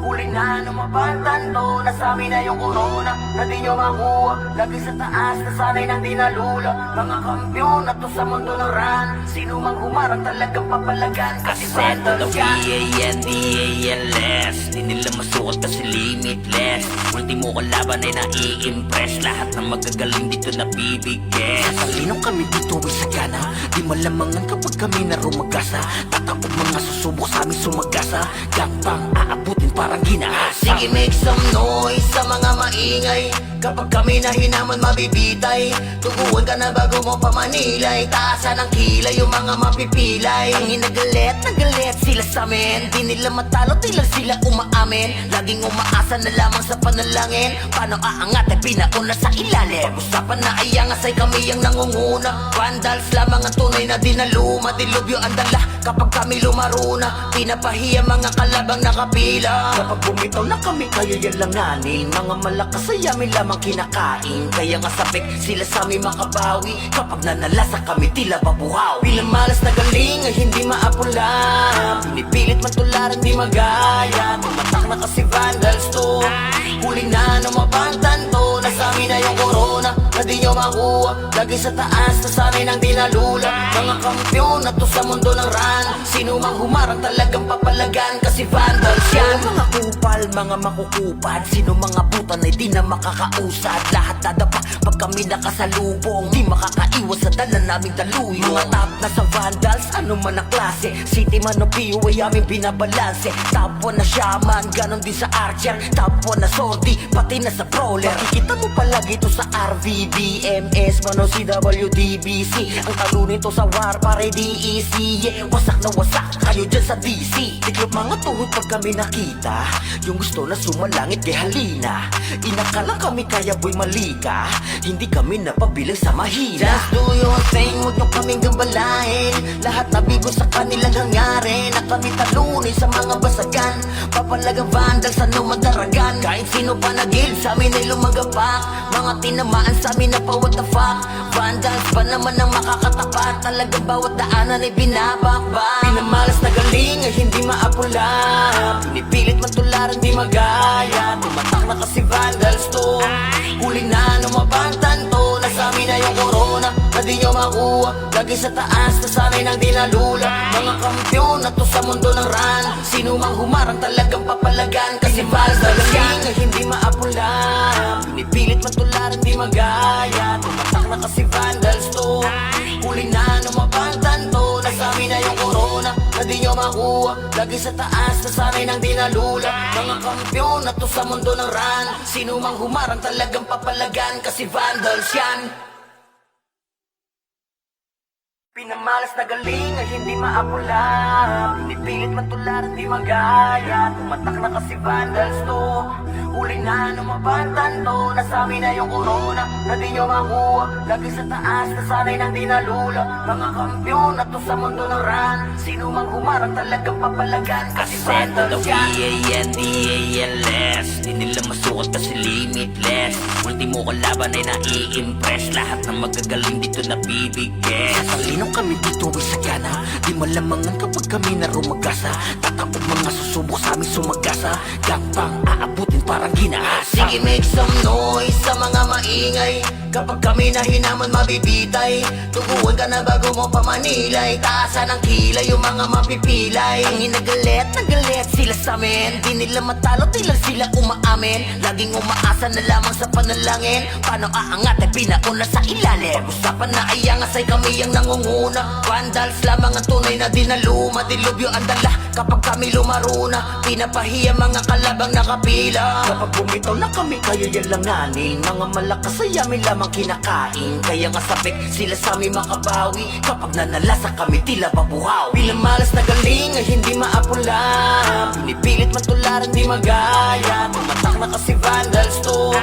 huli na numabantan to. Nasa amin na yung corona, na di nyo makuha. Lagi sa taas na sanay nang dinalula. Mga kampiyon na to sa mundo ng run. Sino mang humarang talagang papalagan, kasi vandals yan. VANDALS, di nila masukat kasi limitless. Ultimo kalaban ay nai-impress, lahat ng magagaling dito nabibigyan. Sasalino kami dito ay sagana, di malamangan kapag kami na rumagasa. Tatakot mga susubok sa amin sumagasa, gapang aabutin parang ginahasa. Sige, make some noise sa mga maingay, kapag kami na hinaman mabibitay. Tuguan ka na bago mo pamanilay, taasan ang kilay yung mga mapipilay. Ang inagalit, nagalit sila sa amin, di nila matalo, di lang sila umaamin. Laging umaasa na lamang sa panalangin, paano aangat ay pinauna sa ilalim. Pag-usapan na ay angas ay kami ang nangunguna. Vandals lamang ang tunay na dinaluma, dilubyo ang dala kapag kami lumaruna. Pinapahiya mga kalabang nakapila, kapag bumitaw na kami kayo yan langanin. Mga malakas ay amin lamang kinakain, kaya nga sabik sila sa amin makabawi. Kapag nanalasa kami tila babuhaw. Pinamalas na galing ay hindi maapula, pinipilit matularan di magaya. Tumatak na kasi vandals to, huli na numabantan to. Nasa amin na yung corona, na di nyo makuha. Lagi sa taas na sanay nang dinalula. Mga kampiyon na to sa mundo ng run. Sino mang humarang talagang papalagan, kasi vandals yan. Mga kupal, mga makukupad, sino mga butan ay di na makakausad. Lahat dadapa pag kami nakasalubong, di makakaiwas sa dala naming daluyo. Mga top na sa vandals, ano man ang klase, city man o POA aming binabalanse. Top 1 na shaman, ganon din sa archer. Top 1 na sortie, pati na sa brawler. Makikita mo palagi ito sa RVBMS, man o CWDBC. Ang talo nito sa war, pare DEC. Yeah, wasak na wasak kayo dyan sa DC. Tiklop mga tuhod pag kami nakita, yung gusto na sumalangit kay halina. Inakala kami kaya boy malika, hindi kami napabilang sa mahina. Just do your thing, huwag nyo kaming gambalain. Lahat nabigo sa kanilang hangarin, na kami talunin sa mga basagan. Papalagang vandal sa madaragan, kahit sino pa nagil sa amin ay lumagapak. Mga tinamaan sa amin na pa what the fuck. Vandals pa naman ang makakatapat, talagang bawat daanan ay binabakbak. Pinamalas na galing ay hindi maapula, pinipilit matularan di magaya. Tumatak na kasi vandals to, huli na numabantan to. Nasa amin na yung corona, na di nyo makuha. Lagi sa taas na sanay nang dinalula. Mga kampiyon na to sa mundo ng run. Sino mang humarang talagang papalagan, kasi vandals yan ay hindi maapula, pinipilit matularan di magaya. Tumatak na kasi vandals to, huli na numabantan to. Nasa amin na yung corona, na di nyo makuha. makuha. Lagi sa taas, nasanay ng dinalula. Mga kampyon na to sa mundo ng run. Sino mang humarang talagang papalagan, kasi vandals yan. Pinamalas na galing ay hindi maapula. Pinipilit matularan di magaya. Tumatak na kasi vandals to. Huli na numabantan to. Nasami na yung corona na di nyo makuha. Lagi sa taas, nasanay ng dinalula. Mga kampyon na to sa mundo ng run. Sino mang humarang talagang papalagan, kasi vandals yan. V-A-N-D-A-L-S Di nila masukat kasi limitless. Ultimo kalaban ay nai-impress. Lahat ng magagaling dito nabibigkes. Talinong kami dito ay sagana. Di malamangan kapag kami na rumagasa. Tatakot mga susubok sa amin sumagasa. Gapang aabutin parang ginahasa. Sige, make some noise sa mga maingay. Kapag kami na hinaman mabibitay. Tuguan ka na bago mo pamanilay. Taasan ang kilay yung mga mapipilay. Ang nagalit sila sa amin. Di nila matalo, di lang sila umaamin. Laging umaasa na lamang sa panalangin. Paano aangat ay pinauna sa ilalim. Pag-usapan na ay angas ay kami ang nangunguna. Vandals lamang ang tunay na dinaluma. Dilubyo ang dala kapag kami lumaruna. Pinapahiya mga kalabang nakapila. Kapag bumitaw na kami, kaya yan lang nanin. Mga malakas ay amin lamang kinakain. Kaya nga sabik sila sa amin makabawi. Kapag nanalasa kami tila babuhaw. Pinamalas na galing ay hindi maapula. Pinipilit matularan di magaya. Tumatak na kasi vandals to.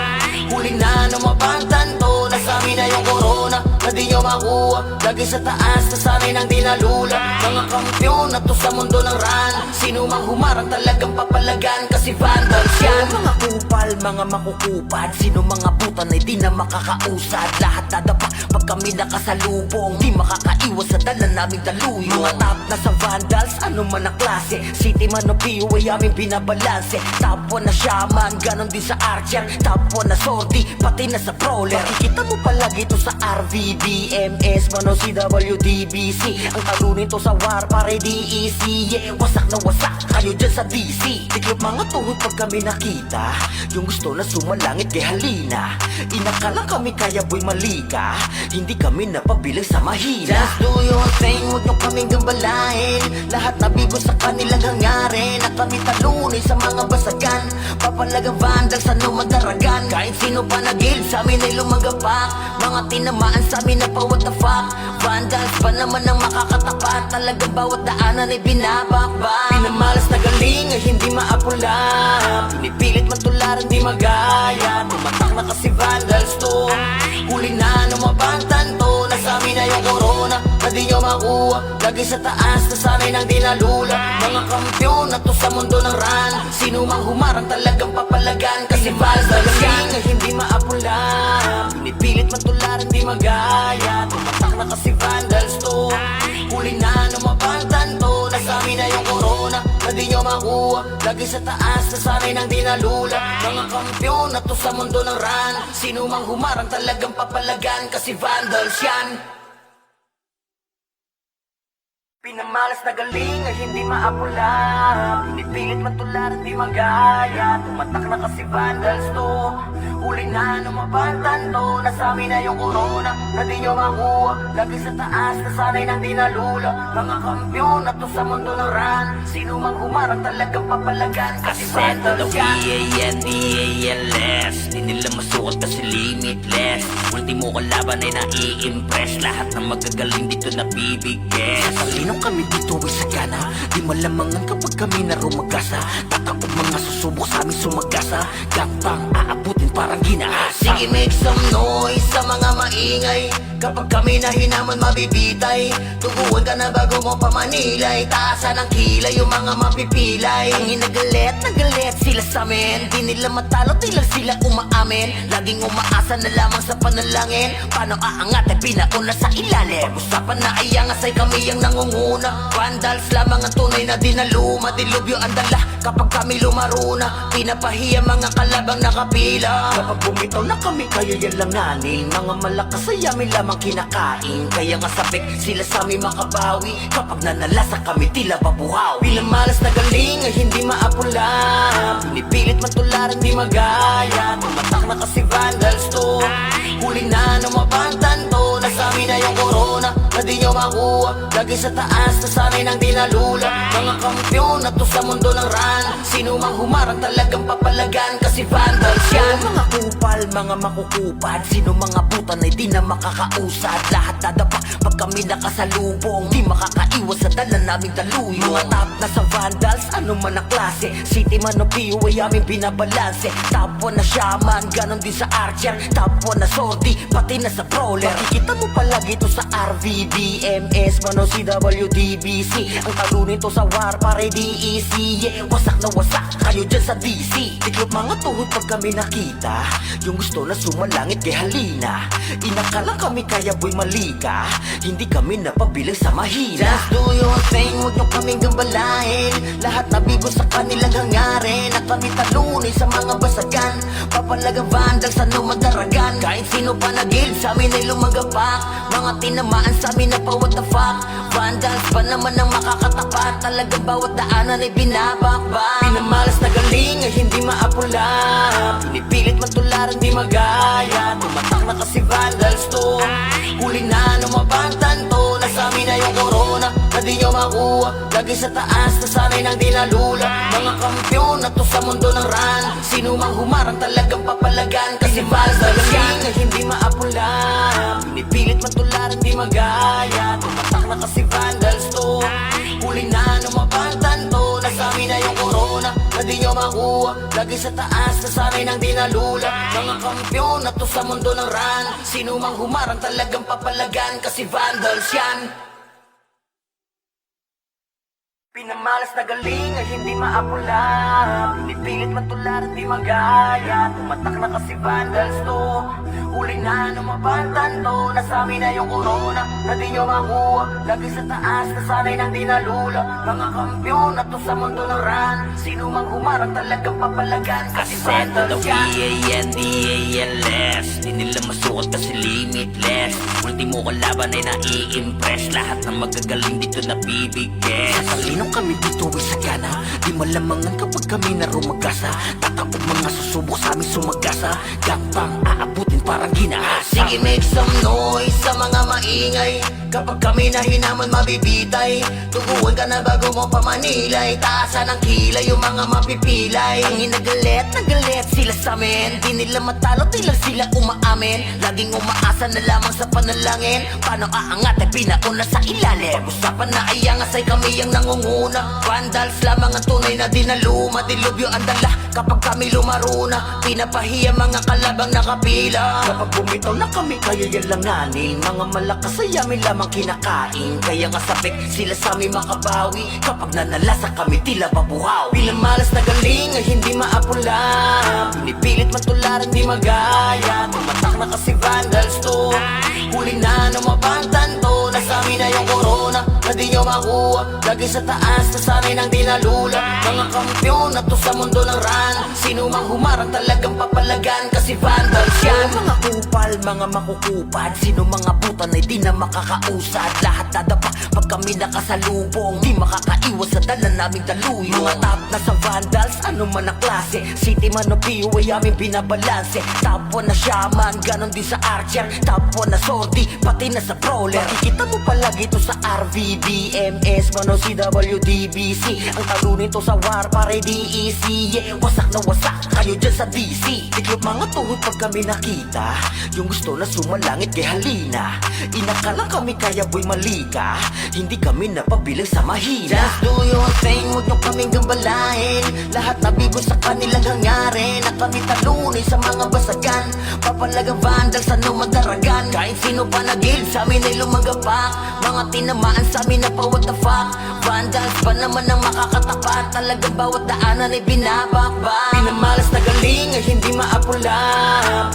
Huli na numabantan to. Nasami na yung corona na di nyo makuha. Lagi sa taas, nasanay ng dinalula. Mga kampyon na to sa mundo ng run. Sino mang humarang talagang papalagan, kasi vandals yan. Mga kupal, mga makukupad. Sino mga butan ay di na makakausad. Lahat dadapa pag kami nakasalubong. Di makakaiwas sa dala naming daluyong. Mga top na sa vandals, ano man ang klase. City man o PO ay aming binabalanse. Top 1 na shaman, ganon din sa archer. Top 1 na sortie, pati na sa brawler. Makikita mo palagi to sa RVDMS, man o CWDBC. Ang talunin to sa war, pare DEC. Yeah, wasak na wasak kayo dyan sa DC. Tiklop mga tuhod pag kami nakita. Yung gusto na sumalangit kay halina. Inakala kami kaya boy malika. Hindi kami napabilang sa mahina. Just do your thing, huwag nyo kaming gambalain. Lahat nabigo sa kanilang hangarin. At kami talunin sa mga basagan. Papalagang vandals, ano madaragan. Kahit sino pa nagil sa amin ay lumagapak. Mga tinamaan sa amin na pa what the fuck. Vandals pa naman ang makakatapat. Talagang bawat daanan ay binabakbak. Pinamalas na galing ay hindi maapula. Pinipilit matularan di magaya. Tumatak na kasi vandals to. Huli na numabantan to. Nasami na yung corona na di nyo makuha. Lagi sa taas, nasanay ng dinalula. Mga kampyon na to sa mundo ng run. Sino mang humarang talagang papalagan, kasi vandals yan ay hindi maapula. Pinipilit matularan di magaya. Tumatak na kasi vandals to. Huli na numabantan to. Nasami na yung corona na di nyo makuha. Lagi sa taas, nasanay ng dinalula. Mga kampyon na to sa mundo ng run. Sino mang humarang talagang papalagan, kasi vandals yan. Pinamalas na galing ay hindi maapula. Pinipilit matularan di magaya. Tumatak na kasi vandals to. Huli na numabantan to. Nasami na yung corona na di nyo makuha. Lagi sa taas, nasanay ng dinalula. Mga kampyon na to sa mundo ng run. Sino mang humarang talagang papalagan, kasi vandals yan. V-A-N-D-A-L-S Di nila masukat kasi limitless. Ultimo kalaban ay nai-impress. Lahat ng magagaling dito nabibigkes. Talinong kami dito ay sagana. Di malamangan kapag kami na rumagasa. Tatakot mga susubok sa amin sumagasa. Gapang aabutin parang ginahasa. Sige, make some noise sa mga maingay. Kapag kami na hinaman mabibitay. Tuguan ka na bago mo pamanilay. Taasan ang kilay yung mga mapipilay. Ang nagalit sila sa amin. Di nila matalo, di lang sila umaamin. Laging umaasa na lamang sa panalangin. Paano aangat ay pinauna sa ilalim. Pag-usapan na ay angas ay kami ang nangunguna. Vandals lamang ang tunay na dinaluma. Dilubyo ang dala kapag kami lumaruna. Pinapahiya mga kalabang nakapila. Kapag bumitaw na kami, kaya yan lang nanin. Mga malakas ay amin lamang kinakain. Kaya nga sabik sila sa amin makabawi. Kapag nanalasa kami tila babuhaw. Pinamalas na galing ay hindi maapula. Pinipilit matularan di magaya. Tumatak na kasi vandals to. Huli na numabantan to. Nasami na yung corona na di nyo makuha. Lagi sa taas, nasanay ng dinalula. Mga kampiyon na to sa mundo ng ran. Sino mang humarang talagang papalagan, kasi vandals yan. Mga kupal, mga makukupad, sino mga butan ay di na makakausad. Lahat dadapa pag kami nakasalubong, di makakaiwas sa dala naming daluyong. Mga top na sa vandals, ano man ang klase, city man o PU ay aming binabalanse. Top 1 na shaman, ganon din sa archer. Top 1 na sortie, pati na sa brawler. Makikita mo palagi to sa RVDMS, man o CWDBC. Ang talo nito sa war, pare DEC. Yeah, wasak na wasak, kayo dyan sa DC. Tiklop mga tuhod pag kami nakita, yung gusto na sumalangit kay halina. Inakala kami kaya boy malika, hindi kami napabilang sa mahina. Just do your thing, huwag nyo kaming gambalain. Lahat nabigo sa kanilang hangarin, na kami talunin sa mga basagan. Papalaga vandals, ano madaragan. Kahit sino pa nagil, sa amin ay lumagapak. Mga tinamaan sa amin na pa what the fuck. Vandals pa naman ang makakatapat, talagang bawat daanan ay binabakbak. Pinamalas na galing ay hindi maapula, pinipilit man tularan di magaya. Tumatak na kasi vandals to, huli na numabantan to. Nasa amin na yung corona, na di nyo makuha. Lagi sa taas, nasanay nang di nalula. Mga kampiyon na to sa mundo ng ran. Sino mang humarang talagang papalagan, kasi vandals yan ay hindi maapula, pinipilit man tularan di magaya. Tumatak na kasi vandals to, huli na numabantan to. Nasa amin na yung corona, na di nyo makuha. Lagi sa taas, nasanay nang di nalula. Mga kampiyon na to sa mundo ng ran. Sino mang humarang talagang papalagan, kasi vandals yan. Pinamalas na galing ay hindi maapula, pinipilit man tularan di magaya. Tumatak na kasi vandals to, huli na numabantan to. Nasa amin na yung corona, na di nyo makuha. Lagi sa taas, nasanay nang di nalula. Mga kampiyon na to sa mundo ng ran. Sino mang humarang talagang papalagan, kasi Set to the vandals yan. VANDALS, di nila masukat kasi limitless. Ultimo kalaban ay nai-impress, lahat ng magagaling dito nabibigyan. Talino kami dito ay sagana, di malamangan kapag kami na rumagasa. Tatakot mga susubok sa amin sumagasa, gapang aabutin parang ginahasa. Sige, make some noise sa mga maingay, kapag kami na hinaman mabibitay. Tuguan ka na bago mo pamanilay, taasan ang kilay yung mga mapipilay. Ang nagalit sila sa amin, di nila matalo, di lang sila umaamin. Laging umaasa na lamang sa panalangin, paano aangat ay pinauna sa ilalim. Pag-usapan na ay angas ay kami ang nangunguna. Vandals lamang ang tunay na dinaluma, dilubyo ang dala kapag kami lumaruna. Pinapahiya mga kalabang nakapila, kapag bumitaw na kami kaya yan langanin. Mga malakas ay amin lamang kinakain, kaya nga sabik sila sa amin makabawi. Kapag nanalasa kami tila babuhaw. Pinamalas na galing ay hindi maapula, pinipilit man tularan di magaya. Tumatak na kasi vandals to, huli na numabantan to. Nasa amin na yung corona, na di nyo makuha. Lagi sa taas, nasanay nang di nalula. Mga kampiyon na to sa mundo ng ran. Sino mang humarang talagang papalagan, kasi vandals yan. Mga kupal, mga makukupad, sino mga butan ay di na makakausad. Lahat dadapa pag kami nakasalubong, di makakaiwas sa dala naming daluyong. Mga top na sa vandals, ano man ang klase, city man o PU ay aming binabalanse. Top 1 na shaman, ganon din sa archer. Top 1 na sortie, pati na sa brawler. Makikita mo palagi to sa RVDMS, man o CWDBC. Ang talo nito sa war, pare DEC. Yeah, wasak na wasak, kayo dyan sa DC. Tiklop mga tuhod pag kami nakita, yung gusto na sumalangit kay halina. Inakala kami kaya boy malika, hindi kami napabilang sa mahina. Just do your thing, huwag nyo kaming gambalain. Lahat nabigo sa kanilang hangarin, na kami talunin sa mga basagan. Papalaga vandals, ano madaragan. Kahit sino pa nagil, sa amin ay lumagapak. Mga tinamaan sa amin na pa what the fuck. Vandals pa naman ang makakatapat, talagang bawat daanan ay binabakbak. Pinamalas na galing ay hindi maapula,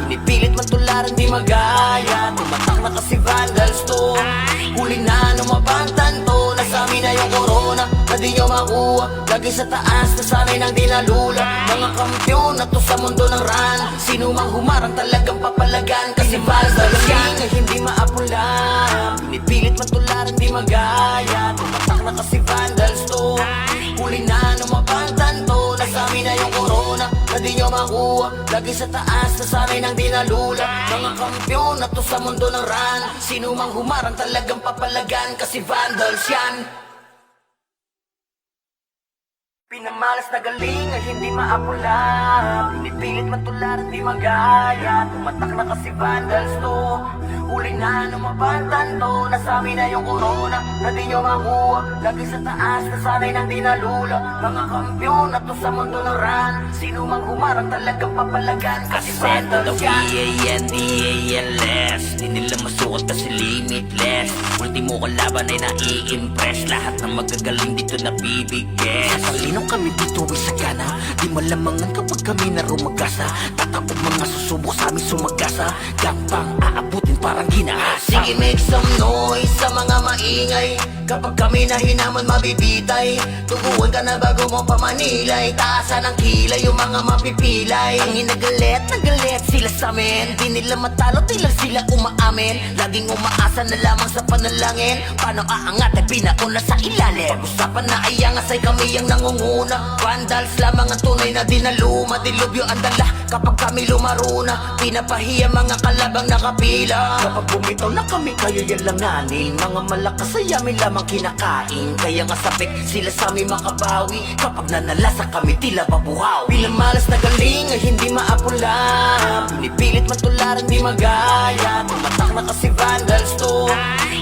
pinipilit man tularan di magaya. Tumatak na kasi vandals to, huli na numabantan to. Nasa amin na yung corona, na di nyo makuha. Lagi sa taas, nasanay nang di nalula. Mga kampiyon na to sa mundo ng ran. Sino mang humarang talagang papalagan, kasi vandals yan ay hindi maapula, pinipilit man tularan di magaya. Tumatak na kasi vandals to, huli na numabantan to. Nasa amin na yung corona, na di nyo makuha. Lagi sa taas, nasanay nang di nalula. Mga kampiyon na to sa mundo ng ran. Sino mang humarang talagang papalagan, kasi vandals yan. Pinamalas na galing ay hindi maapula. Pinipilit matularan di magaya. Tumatak na kasi vandals to. Huli na numabantan to. Nasami na yung corona na di nyo makuha. Lagi sa taas na sanay nang di nalula. Mga kampyon na to sa mundo ng run. Sino mang humarang talagang papalagan. Kasi Ascend to the vandals yan. V-A-N-D-A-L-S Di nila masukat kasi limitless. Ultimo kalaban ay nai-impress. Lahat ng magagaling dito nabibigay. Talino kami dito ay sagana. Di malamangan kapag kami na rumagasa. Tatakot mga susubok sa amin sumagasa. Gapang aabutin parang ginahasa. Sige, make some noise sa mga maingay. Kapag kami na hinaman mabibitay. Tuguan ka na bago mo pamanilay. Taasan ang kilay yung mga mapipilay. Ang inagalit, nagalit sila sa amin. Di nila matalo, tila sila umaamin. Laging umaasa na lamang sa panalangin. Paano aangat ay pinauna sa ilalim. Pag-usapan na ay angas ay kami ang nangunguna. Vandals lamang ang tunay na dinaluma. Dilubyo ang dala kapag kami lumaruna. Pinapahiya mga kalabang nakapila. Kapag bumitaw na kami kayo yan langanin. Mga malakas ay amin lamang kinakain. Kaya nga sabik sila sa amin makabawi. Kapag nanalasa kami tila babuhaw. Pinamalas na galing ay hindi maapula. Pinipilit matularan di magaya. Tumatak na kasi vandals to.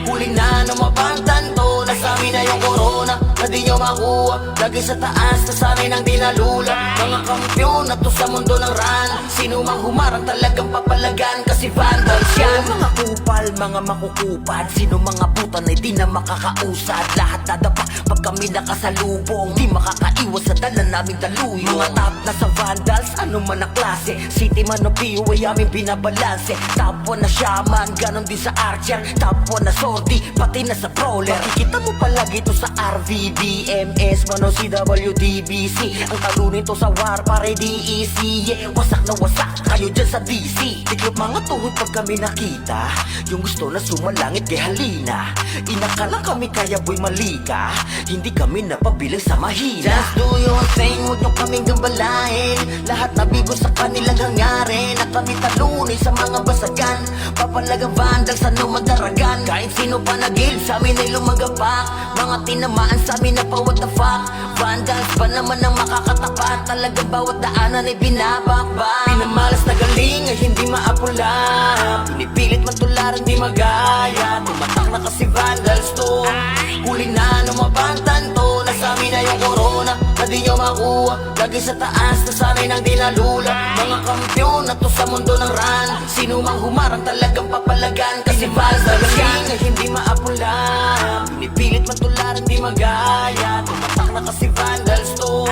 Huli na numabantan to. Nasami na yung corona na di nyo makuha. Lagi sa taas na sanay nang dinalula. Mga kampyon na to sa mundo ng run. Sino mang humarang talagang papalagan. Kasi vandals yan. Mga kupal, mga makukupad. Sino mga butan ay di na makakausad. Lahat dadapa pag kami nakasalubong. Di makakaiwas sa dala naming daluyo. Mga top na sa vandals, ano man ang klase. City man o PU ay aming binabalanse. Top 1 na shaman, ganon din sa archer. Top 1 na sortie, pati na sa brawler. Makikita mo palagi to sa RVDMS, mano CWDBC. Ang talo nito sa war, pare DEC. Yeah, wasak na wasak kayo dyan sa DC. Tiklop mga tuhod pag kami nakita. Yung gusto na sumalangit kay halina. Inakala kami kaya boy malika. Hindi kami napabilang sa mahina. Just do your thing, huwag nyo kaming gambalain. Lahat nabigo sa kanilang hangarin. Na kami talunin sa mga basagan. Papalagang vandals ano madaragan. Kahit sino pa nagil sa amin ay lumagapak. Mga tinamaan sa amin na pa what the fuck. Vandals pa naman ang makakatapat. Talagang bawat daanan ay binabakbak. Pinamalas na galing ay hindi maapula. Pinipilit matularan di magaya. Tumatak na kasi vandals to. Huli na numabantan to. Nasami na yung corona na di nyo makuha. Lagi sa taas na sanay nang dinalula. Mga kampyon na to sa mundo ng run. Sino mang humarang talagang papalagan. Kasi vandals yan ay hindi maapula. Pinipilit matularan di magaya. Tumatak na kasi vandals to.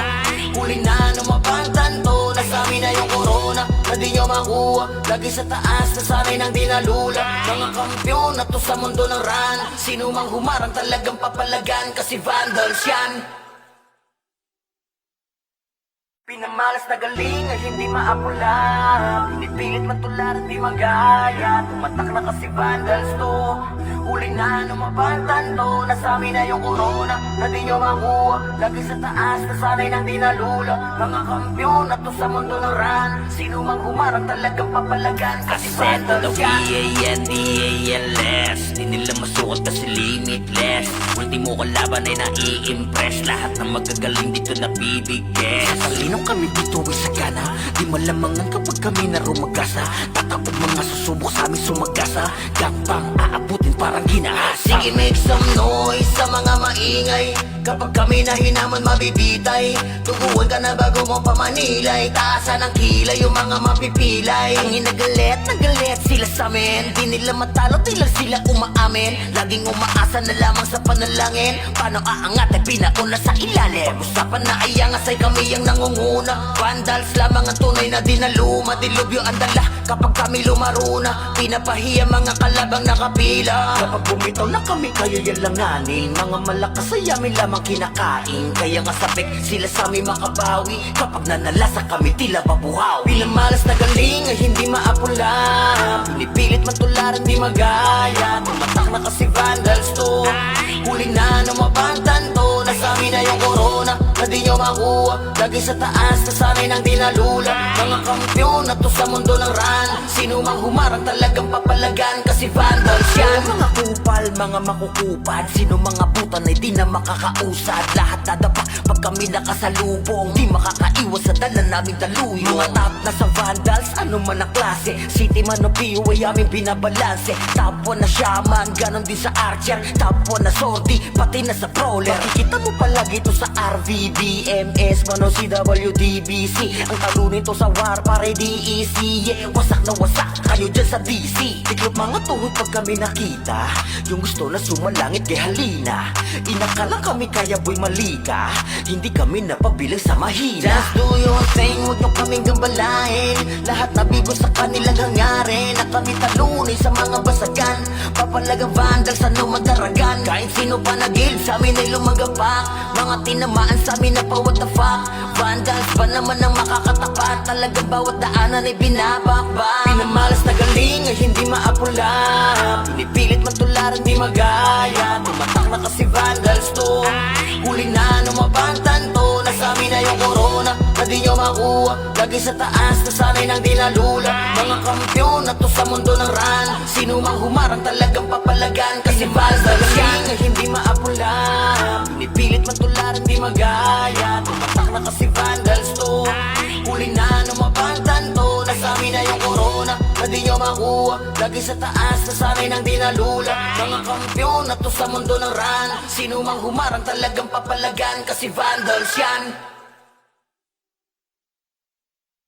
Huli na numabantan to. Nasami na yung corona na di nyo makuha. Lagi sa taas na sanay nang dinalula. Mga kampyon na to sa mundo ng run. Sino mang humarang talagang papalagan. Kasi vandals yan. Pinamalas na galing ay hindi maapula. Pinipilit matularan di magaya. Tumatak na kasi vandals to. Huli na numabantan to. Nasami na yung corona na di nyo makuha. Lagi sa taas na sanay nang dinalula. Mga kampyon na to sa mundo ng run. Sino mang humarang talagang papalagan. Kasi Ascend to the vandals yan. V-A-N-D-A-L-S Di nila masukat kasi limitless. Ultimo kalaban ay nai-impress. Lahat ng magagaling dito nabibigay. Talino kami dito ay sagana. Di malamangan kapag kami na rumagasa. Tatakot mga susubok sa amin sumagasa. Gapang aabutin parang ginahasa. Sige, make some noise sa mga maingay. Kapag kami na hinaman mabibitay. Tuguan ka na bago mo pamanilay. Taasan ang kilay yung mga mapipilay. Ang inagalit, nagalit sila sa amin. Di nila matalo, tila sila umaamin. Laging umaasa na lamang sa panalangin. Paano aangat ay pinauna sa ilalim. Pag-usapan na ay angas ay kami ang nangunguna. Vandals lamang ang tunay na dinaluma. Dilubyo ang dala kapag kami lumaruna. Pinapahiya mga kalabang nakapila. Kapag bumitaw na kami kayo yan langanin. Mga malakas ay amin lamang kinakain. Kaya nga sabik sila sa amin makabawi. Kapag nanalasa kami tila babuhaw. Pinamalas na galing ay hindi maapula. Pinipilit matularan di magaya. Tumatak na kasi vandals to. Huli na numabantan to. Nasami na yung corona na di nyo makuha. Lagi sa taas, nasanay ng dinalula. Mga kampyon na to sa mundo ng ran. Sino mang humarang talagang papalagan, kasi vandals yan. Mga kupal, mga makukupad, sino mga putan ay di na makakausad. Lahat dadapa pag kami nakasalubong, di makakaiwas sa dala naming daluyo. Mga top na sa vandals, ano man ang klase, city man o PU ay aming binabalanse. Top 1 na shaman, ganon din sa archer. Top 1 na sordi, pati na sa brawler. Makikita mo palagi to sa RVBMS, man o CWDBC. Ang talo nito sa war, pare DEC. Yeah, wasak na wasak kayo dyan sa DC. Tiklop mga tuhod pag kami nakita, yung gusto na sumalangit kay halina. Inakala kami kaya boy malika, hindi kami napabilang sa mahina. Just do your thing, huwag nyo kaming gambalain. Lahat nabigo sa kanilang hangarin, na kami talunay sa mga basagan. Papalagang vandals, ano madaragan. Kahit sino pa nagil, sa amin ay lumagapak. Mga tinamaan sa amin na pa what the fuck. Vandals ba naman ang makakatapat? Talagang bawat daanan ay binabakbak. Pinamalas na galing ay hindi maapula, pinipilit matularan di magaya. Tumatak na kasi vandals to, huli na numabantan to. Nasa amin na yung corona, na di nyo makuha. Lagi sa taas, nasanay ng dinalula. Mga kampyon na to sa mundo ng ran. Sino mang humarang talagang papalagan, kasi vandals yan ay hindi maapula, pinipilit matularan di magaya. Tumatak na kasi vandals to, huli na numabantan to. Nasa amin na yung corona, na di nyo makuha. Lagi sa taas, nasanay ng dinalula. Mga kampyon na to sa mundo ng ran. Sino mang humarang talagang papalagan, kasi vandals yan.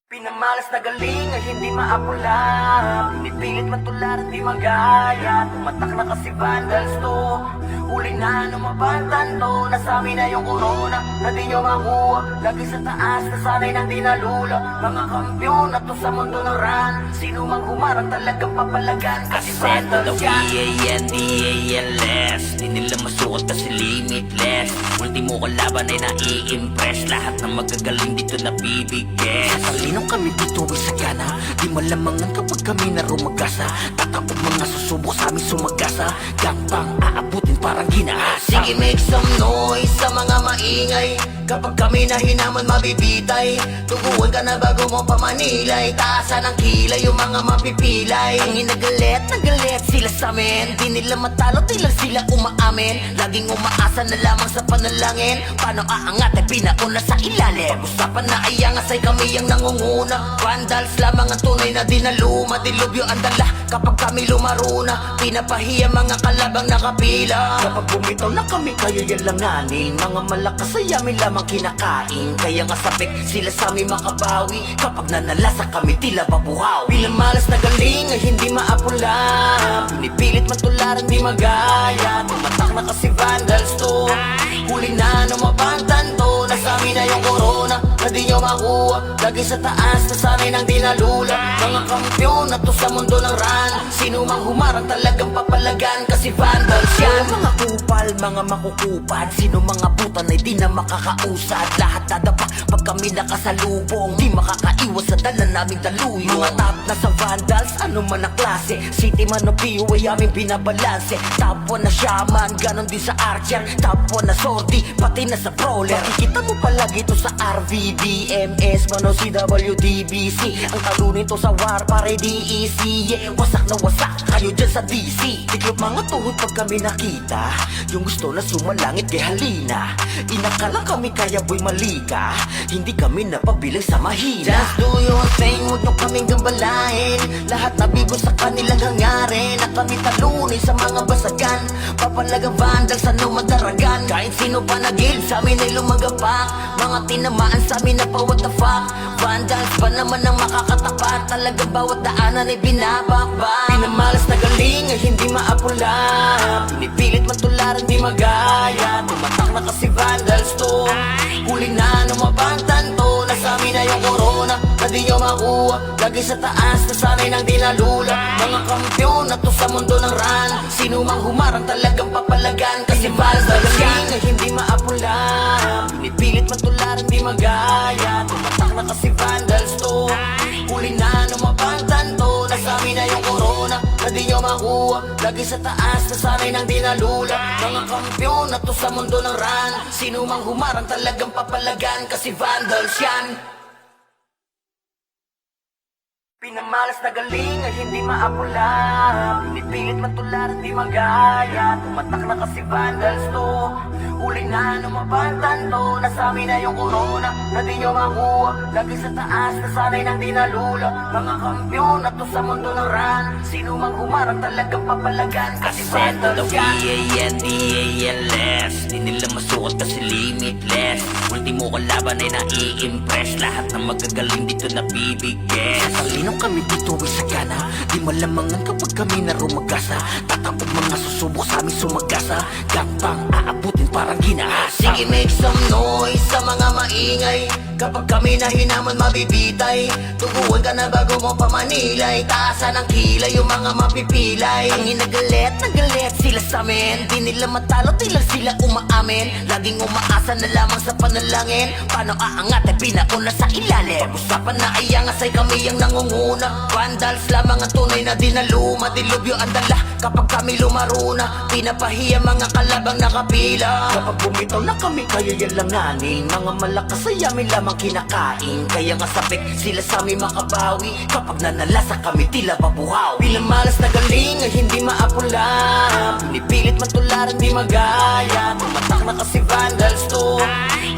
Pinamalas na galing ay hindi maapula, pinipilit matularan di magaya. Tumatak na kasi vandals to, huli na numabantan to. Nasa amin na yung corona, na di nyo makuha. Lagi sa taas, nasanay ng dinalula. Mga kampyon na to sa mundo ng ran. Sino mang humarang talagang papalagan, kasi vandals yan. V-A-N-D-A-L-S, di nila masukat kasi limitless. Ultimo kalaban ay nai-impress, lahat ng magagaling dito nabibigay. Sasalinong kami dito ay sagana, di malamangan kapag kami na rumagasa. Tatakot mga susubok sa amin sumagasa, gakbang aabutin parang ginahasa. Sige, make some noise sa mga maingay. Kapag kami na hinaman mabibitay, tuguan ka na bago mo pamanilay. Taasan ang kilay yung mga mapipilay. Ang inagalit, nagalit sila sa amin, di nila matalo, di lang sila umaamin. Laging umaasa na lamang sa panalangin, paano aangat ay pinauna sa ilalim. Pag-usapan na ay angas ay kami ang nangunguna. Vandals lamang ang tunay na dinaluma. Dilubyo ang dala kapag kami lumaro na, pinapahiya mga kalabang nakapila. Kapag bumitaw na kami kayo yan langanin, mga malakas ay amin lamang kinakain. Kaya nga sabik sila sa amin makabawi, kapag nanalasa kami tila babuhaw. Pinamalas na galing ay hindi maapula, pinipilit matularan di magaya. Tumatak na kasi vandals to, huli na numabantan to. Nasa amin na yung corona, na di nyo makuha. Lagi sa taas, nasanay ng dinalula. Mga kampyon na to sa mundo ng ran. Sino mang humarang talagang papalagan, kasi vandals yan. Mga kupal, mga makukupad, sino mga putan ay di na makakausad. Lahat dadapa pag kami nakasalubong, di makakaiwas sa dala naming daluyo. Mga top na sa vandals, ano man ang klase, city man o PU ay aming binabalanse. Top 1 na shaman, ganon din sa archer. Top 1 na sordi, pati na sa brawler. Makikita mo palagi to sa RVBMS, man o CWDBC. Ang talo nito sa war, pare DEC. Yeah, wasak na wasak kayo dyan sa DC. Tiklop mga tuhod pag kami nakita, yung gusto na sumalangit kay halina. Inakala kami kaya boy malika, hindi kami napabilang sa mahina. Just do your thing, huwag nyo kaming gambalain. Lahat nabigo sa kanilang hangarin, na kami talunay sa mga basagan. Papalagang vandals, ano madaragan. Kahit sino pa nagil, sa amin ay lumagapak. Mga tinamaan sa amin na pa what the fuck. Vandals ba naman ang makakatapat? Talagang bawat daanan ay binabakbak. Pinamalas na galing ay hindi maapula, pinipilit matularan di magaya. Tumatak na kasi vandals to, huli na numabantan to. Nasa amin na yung corona, na di nyo makuha. Lagi sa taas, nasanay ng dinalula. Mga kampyon na to sa mundo ng ran. Sino mang humarang talagang papalagan, kasi vandals yan ay hindi maapula, pinipilit matularan di magaya. Tumatak na kasi vandals to, huli na numabantan to. Nasa amin na yung corona, na di nyo nyo makuha. Lagi sa taas, nasanay nang dinalula. Mga kampyon na to sa mundo ng run. Sino mang humarang talagang papalagan, kasi vandals yan. Pinamalas na galing ay hindi maapula. Pinipilit matular, di magaya. Tumatak na kasi vandals to. Huli na numabantan to. Nasami na yung corona na di nyo makuha. Lagi sa taas, nasanay nang dinalula. Mga kampyon na to sa mundo ng run. Sino mang humarang talagang papalagan, kasi vandals yan. V-A-N-D-A-L-S Di nila masukat kasi limitless. Ultimo kalaban ay nai-impress. Lahat ng magagaling dito nabibigay. Sasalinong kami dito ay sagana. Di malamangan kapag kami na rumagasa. Tatapog mga susubok sa amin sumagasa. Gapang aabutin parang ginahasa. Sige, make some noise sa mga maingay. Kapag kami na hinaman mabibitay. Tuguan ka na bago mo pamanilay. Taasan ang kilay yung mga mapipilay. Ang inagalit, nagalit sila sa amin. Di nila matalo, di lang sila umaamin. Laging umaasa na lamang sa panalangin. Paano aangat ay pinauna sa ilalim. Pag-usapan na ay angasay kami ang nangunguna. Vandals lamang ang tunay na dinaluma. Dilubyo ang dala kapag kami lumaruna. Pinapahiya mga kalabang nakapila. Kapag bumitaw na kami kayo yan langanin. Mga malakas ay amin lamang kinakain. Kaya nga sabik sila sa amin makabawi. Kapag nanalasa kami tila babuhaw. Pinamalas na galing ay hindi maapula. Pinipilit matularan di magaya. Tumatak na kasi vandals to.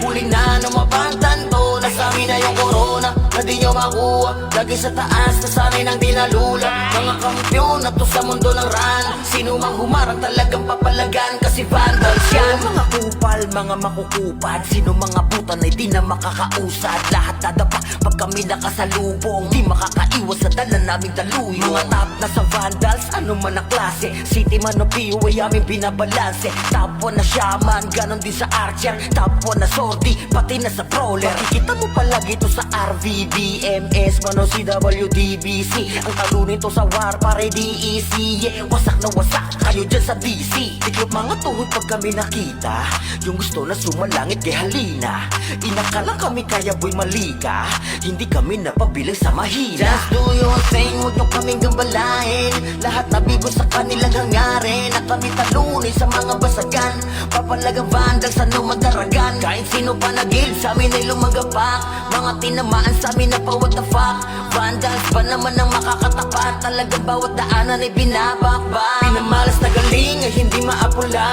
Huli na numabantan to. Nasami na yung corona na di nyo makuha. Lagi sa taas, nasanay nang dinalula. Mga kampyon na to sa mundo ng run. Sino mang humarang talagang papalagan, kasi vandals yan. Mga kupal, mga makukupad. Sino mga butan ay di na makakausad. Lahat dadapa pag kami nakasalubong. Di makakaiwas sa dala naming daluyo. Mga top na sa vandals, ano man ang klase. City man o PU ay aming binabalanse. Top 1 na shaman, ganon din sa archer. Top 1 na sortie, pati na sa brawler. Makikita mo palagi ito sa RVBMS, man o CWDBC. Ang talo nito sa war, pare DEC. Yeah, wasak na wasak kayo dyan sa DC. Tiklop mga tuhod pag kami nakita. Yung gusto na sumalangit kay halina. Inakalang kami kaya boy malika. Hindi kami napabilang sa mahina. Just do your thing, huwag nyo kaming gambalain. Lahat nabigo sa kanilang hangarin. Na kami talunin sa mga basagan. Papalagang vandals, ano madaragan. Kahit sino pa nagil sa amin ay lumagapak. Mga tinamaan sa amin na pa what the fuck. Vandals pa naman ang makakatapat. Talagang bawat daanan ay binabakbak. Pinamalas na galing ay hindi maapula.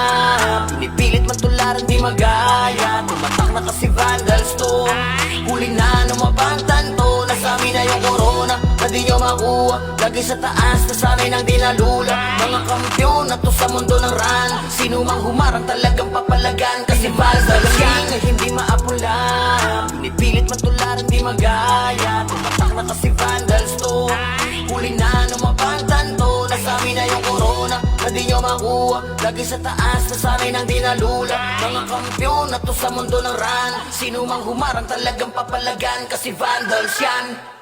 Pinipilit matularan di magaya. Tumatak na kasi vandals to. Huli na numabantan to. Nasami na yung corona na di nyo makuha. Lagi sa taas, nasanay nang dinalula. Mga kampyon na to sa mundo ng run. Sino mang humarang talagang papalagan, kasi vandals yan ay hindi maapula. Pinipilit matularan di magaya. Tumatak na kasi vandals to. Huli na numabantan to. Nasami na yung corona na di nyo makuha. Lagi sa taas, nasanay nang dinalula. Mga kampyon na to sa mundo ng run. Sino mang humarang talagang papalagan, kasi vandals yan.